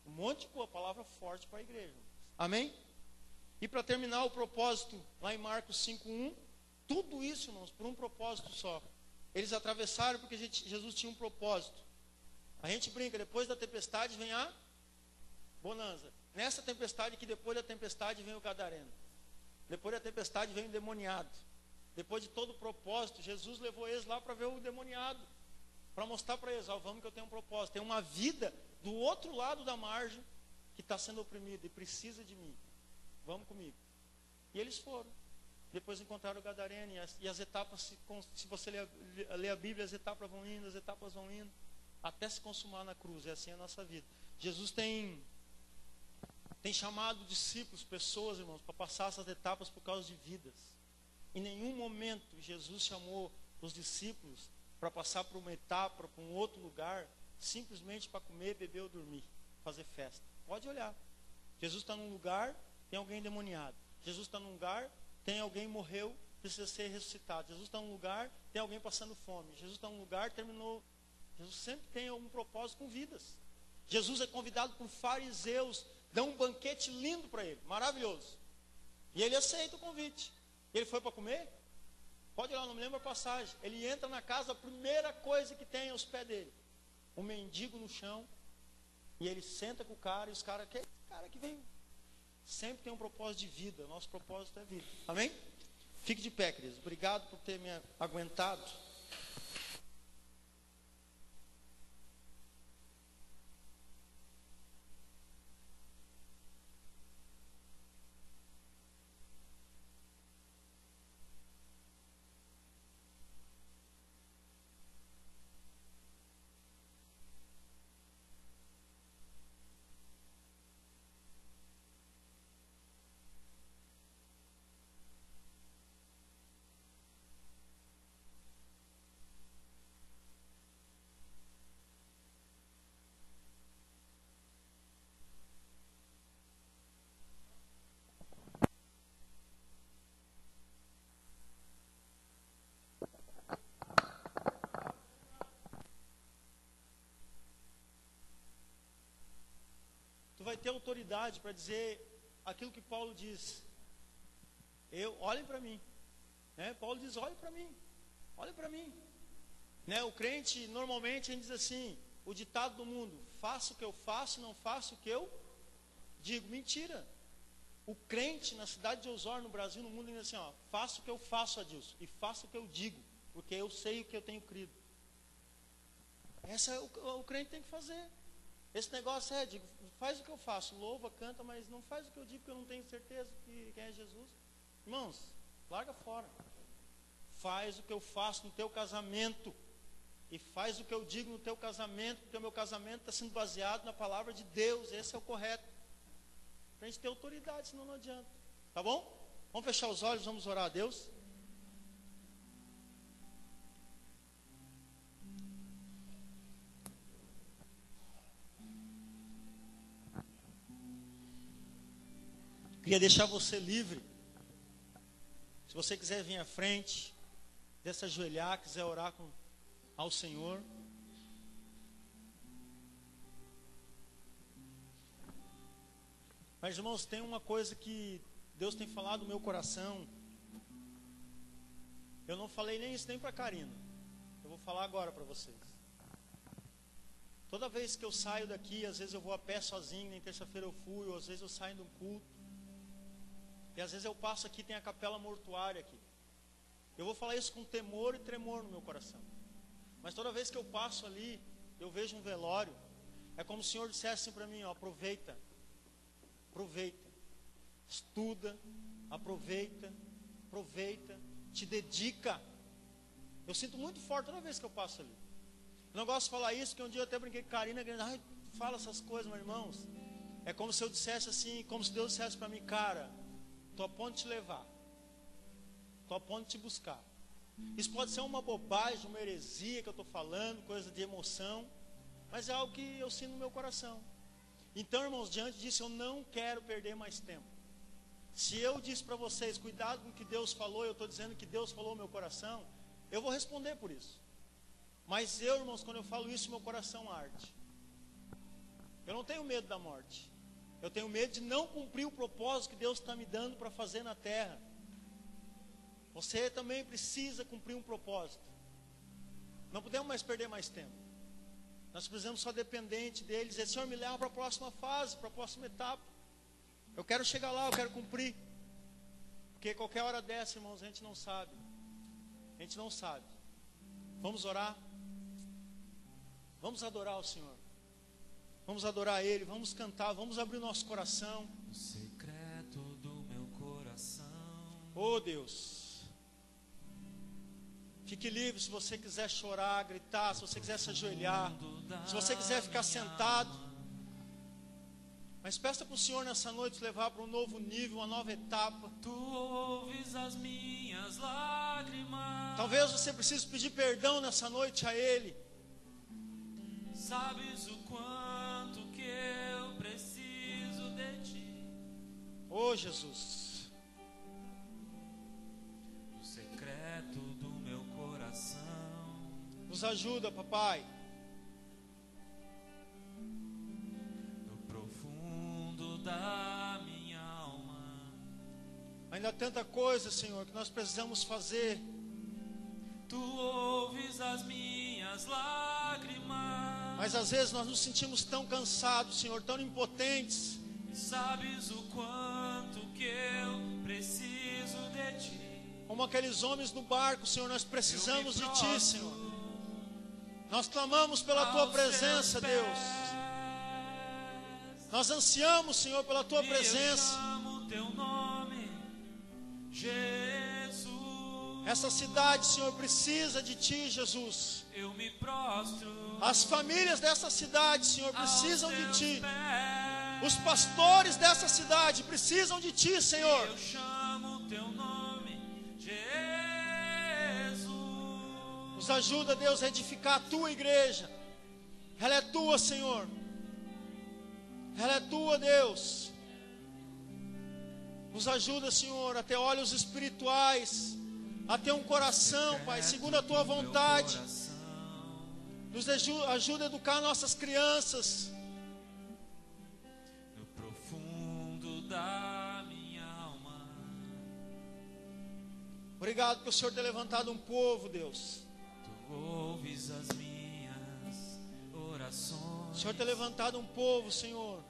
Um monte de palavra forte para a igreja. Amém? E para terminar o propósito, lá em Marcos 5:1. Tudo isso, irmãos, por um propósito só. Eles atravessaram porque Jesus tinha um propósito. A gente brinca, depois da tempestade vem a bonança. Nessa tempestade, que depois da tempestade vem o gadareno. Depois da tempestade vem o endemoniado. Depois de todo o propósito, Jesus levou eles lá para ver o endemoniado. Para mostrar para eles, vamos que eu tenho um propósito. Tem uma vida do outro lado da margem que está sendo oprimida e precisa de mim. Vamos comigo. E eles foram. Depois encontraram o gadareno e as etapas, se você ler a Bíblia, as etapas vão indo, até se consumar na cruz. É assim a nossa vida. Jesus tem chamado discípulos, pessoas, irmãos, para passar essas etapas por causa de vidas. Em nenhum momento Jesus chamou os discípulos para passar por uma etapa, para um outro lugar, simplesmente para comer, beber ou dormir, fazer festa. Pode olhar. Jesus está num lugar, tem alguém endemoniado. Jesus está num lugar, tem alguém morreu, precisa ser ressuscitado. Jesus está num lugar, tem alguém passando fome. Jesus está num lugar, terminou. Jesus sempre tem algum propósito com vidas. Jesus é convidado por fariseus, dão um banquete lindo para ele, maravilhoso. E ele aceita o convite. Ele foi para comer? Pode ir lá, não me lembro a passagem. Ele entra na casa, a primeira coisa que tem aos pés dele, um mendigo no chão, e ele senta com o cara, e os caras, que cara que vem. Sempre tem um propósito de vida. Nosso propósito é vida. Amém? Fique de pé, queridos. Obrigado por ter me aguentado. vai ter autoridade para dizer aquilo que Paulo diz. Olhem para mim, né? Paulo diz, olhem para mim, olhem para mim, né? O crente, normalmente, a gente diz assim, o ditado do mundo, faço o que eu faço, não faço o que eu digo. Mentira. O crente na cidade de Osório, no Brasil, no mundo, ele diz assim, ó, faço o que eu faço, Adilson, e faço o que eu digo, porque eu sei o que eu tenho crido. Esse é o crente tem que fazer. Esse negócio digo, faz o que eu faço, louva, canta, mas não faz o que eu digo, porque eu não tenho certeza que quem é Jesus. Irmãos, larga fora. Faz o que eu faço no teu casamento, e faz o que eu digo no teu casamento, porque o meu casamento está sendo baseado na palavra de Deus. Esse é o correto, para a gente ter autoridade, senão não adianta. Tá bom? Vamos fechar os olhos, vamos orar a Deus. Queria deixar você livre. Se você quiser vir à frente, quiser se ajoelhar, quiser orar ao Senhor. Mas, irmãos, tem uma coisa que Deus tem falado no meu coração. Eu não falei nem isso nem para a Karina. Eu vou falar agora para vocês. Toda vez que eu saio daqui, às vezes eu vou a pé sozinho, nem terça-feira eu fui, ou às vezes eu saio de um culto. E às vezes eu passo aqui, tem a capela mortuária aqui. Eu vou falar isso com temor e tremor no meu coração. Mas toda vez que eu passo ali, eu vejo um velório. É como se o Senhor dissesse assim para mim, ó, aproveita. Aproveita. Estuda, aproveita, te dedica. Eu sinto muito forte toda vez que eu passo ali. Eu não gosto de falar isso, porque um dia eu até brinquei com a Karina, fala essas coisas, meus irmãos. É como se eu dissesse assim, como se Deus dissesse para mim, cara, estou a ponto de te levar, estou a ponto de te buscar. Isso pode ser uma bobagem, uma heresia que eu estou falando, coisa de emoção, mas é algo que eu sinto no meu coração. Então, irmãos, diante disso eu não quero perder mais tempo. Se eu disse para vocês, cuidado com o que Deus falou, eu estou dizendo que Deus falou no meu coração, eu vou responder por isso. Mas eu, irmãos, quando eu falo isso, meu coração arde. Eu não tenho medo da morte. Eu tenho medo de não cumprir o propósito que Deus está me dando para fazer na terra. Você também precisa cumprir um propósito. Não podemos mais perder mais tempo. Nós precisamos só dependente dele, dizer, Senhor, me leva para a próxima fase, para a próxima etapa. Eu quero chegar lá, eu quero cumprir. Porque qualquer hora dessa, irmãos, a gente não sabe. A gente não sabe. Vamos orar? Vamos adorar o Senhor. Vamos adorar Ele, vamos cantar, vamos abrir o nosso coração. No secreto do meu coração. Oh Deus, fique livre se você quiser chorar, gritar, se você quiser se ajoelhar, se você quiser ficar sentado. Mas peça para o Senhor nessa noite levar para um novo nível, uma nova etapa. Tu ouves as minhas lágrimas. Talvez você precise pedir perdão nessa noite a Ele. Sabes o quanto que eu preciso de Ti. Oh Jesus, No secreto do meu coração. nos ajuda, papai. No profundo da minha alma. Ainda há tanta coisa, Senhor, que nós precisamos fazer. Tu ouves as minhas lágrimas. Mas às vezes nós nos sentimos tão cansados, Senhor, tão impotentes. Sabes o quanto que eu preciso de Ti. Como aqueles homens no barco, Senhor, nós precisamos de Ti, Senhor. Nós clamamos pela Tua presença, Deus. Nós ansiamos, Senhor, pela Tua presença. Eu chamo Teu nome, Jesus. Essa cidade, Senhor, precisa de Ti, Jesus. Eu me prostro. As famílias dessa cidade, Senhor, precisam de Ti. Pés. Os pastores dessa cidade precisam de Ti, Senhor. Eu chamo Teu nome, Jesus. Nos ajuda, Deus, a edificar a Tua igreja. Ela é Tua, Senhor. Ela é Tua, Deus. Nos ajuda, Senhor, a ter olhos espirituais, a ter um coração, Pai, segundo a Tua vontade. Nos ajuda a educar nossas crianças. No da minha alma. Obrigado porque o Senhor tem levantado um povo, Deus. Tu ouves as minhas orações. O Senhor tem levantado um povo, Senhor,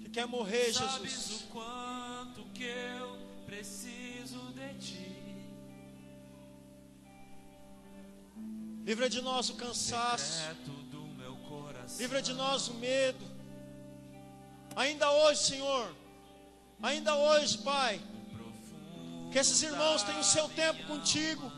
que quer morrer, Sabes Jesus. o quanto que eu preciso de ti. Livra de nós o cansaço. Secreto do meu coração. Livra de nós o medo. Ainda hoje, Senhor. Ainda hoje, Pai. Que esses irmãos tenham o seu tempo contigo.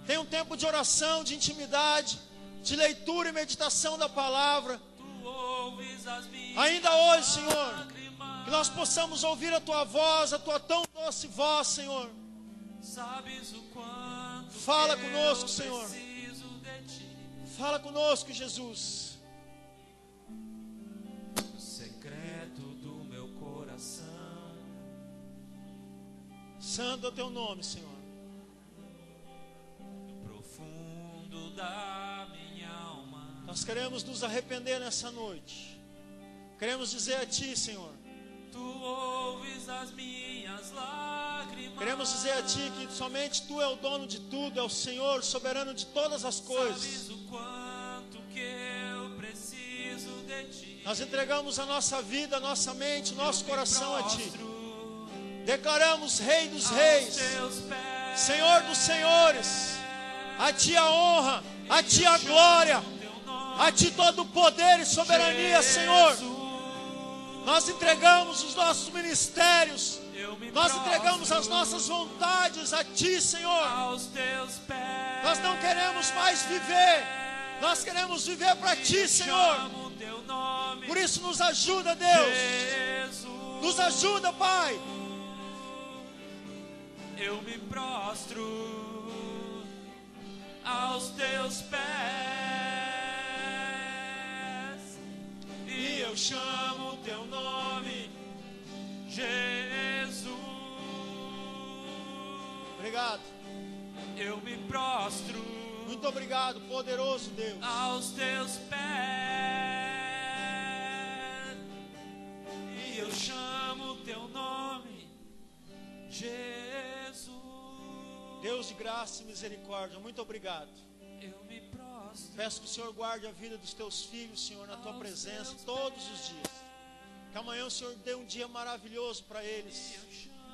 Tenham um tempo de oração, de intimidade, de leitura e meditação da palavra. Tu ouves as minhas Ainda hoje, Senhor, lágrimas. que nós possamos ouvir a Tua voz, a Tua tão doce voz, Senhor. Sabes o quanto Fala que conosco, eu Senhor. preciso de ti. Fala conosco, Jesus. No secreto do meu coração. Santo é o Teu nome, Senhor. No profundo da minha alma. Nós queremos nos arrepender nessa noite. Queremos dizer a Ti, Senhor. Tu ouves as minhas lágrimas. Queremos dizer a Ti que somente Tu é o dono de tudo, é o Senhor soberano de todas as coisas. Sabes o quanto que eu preciso de ti. Nós entregamos a nossa vida, a nossa mente, o nosso coração a Ti. Prostro Declaramos Rei dos aos Reis, teus pés. Senhor dos Senhores. A Ti a honra, a Ti a glória, a Ti todo o poder e soberania, Senhor. Nós entregamos os nossos ministérios, nós entregamos as nossas vontades a Ti, Senhor. Aos teus pés. Nós não queremos mais viver, nós queremos viver para Ti, Senhor. Chamo teu nome. Por isso nos ajuda, Deus. Jesus. Nos ajuda, Pai. Eu me prostro aos teus pés e eu chamo teu nome, Jesus. Obrigado. Eu me prostro Muito obrigado, poderoso Deus. aos teus pés e eu chamo teu nome, Jesus. Deus de graça e misericórdia, muito obrigado. Eu me prostro. Peço que o Senhor guarde a vida dos Teus filhos, Senhor, na Tua presença todos os dias. Que amanhã o Senhor dê um dia maravilhoso para eles.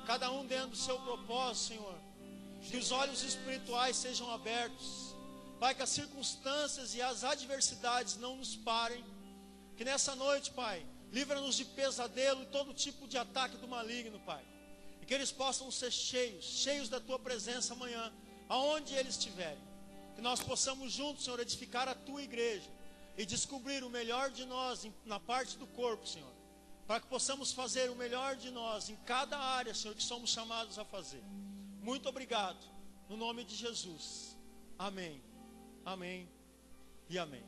Cada um dentro do seu propósito, Senhor. Que os olhos espirituais sejam abertos. Pai, que as circunstâncias e as adversidades não nos parem. Que nessa noite, Pai, livra-nos de pesadelo e todo tipo de ataque do maligno, Pai. E que eles possam ser cheios da Tua presença amanhã, aonde eles estiverem. Que nós possamos juntos, Senhor, edificar a Tua igreja e descobrir o melhor de nós na parte do corpo, Senhor. Para que possamos fazer o melhor de nós em cada área, Senhor, que somos chamados a fazer. Muito obrigado, no nome de Jesus. Amém, amém e amém.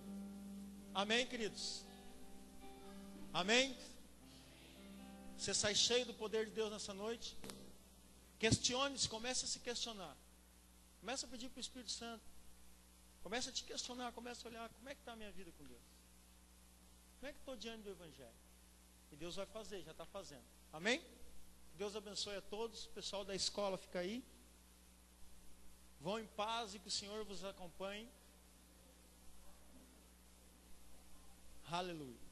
Amém, queridos? Amém? Você sai cheio do poder de Deus nessa noite? Questione-se, comece a se questionar. Comece a pedir para o Espírito Santo. Comece a te questionar, comece a olhar, como é que está a minha vida com Deus? Como é que estou diante do Evangelho? E Deus vai fazer, já está fazendo. Amém? Deus abençoe a todos. O pessoal da escola fica aí. Vão em paz e que o Senhor vos acompanhe. Aleluia.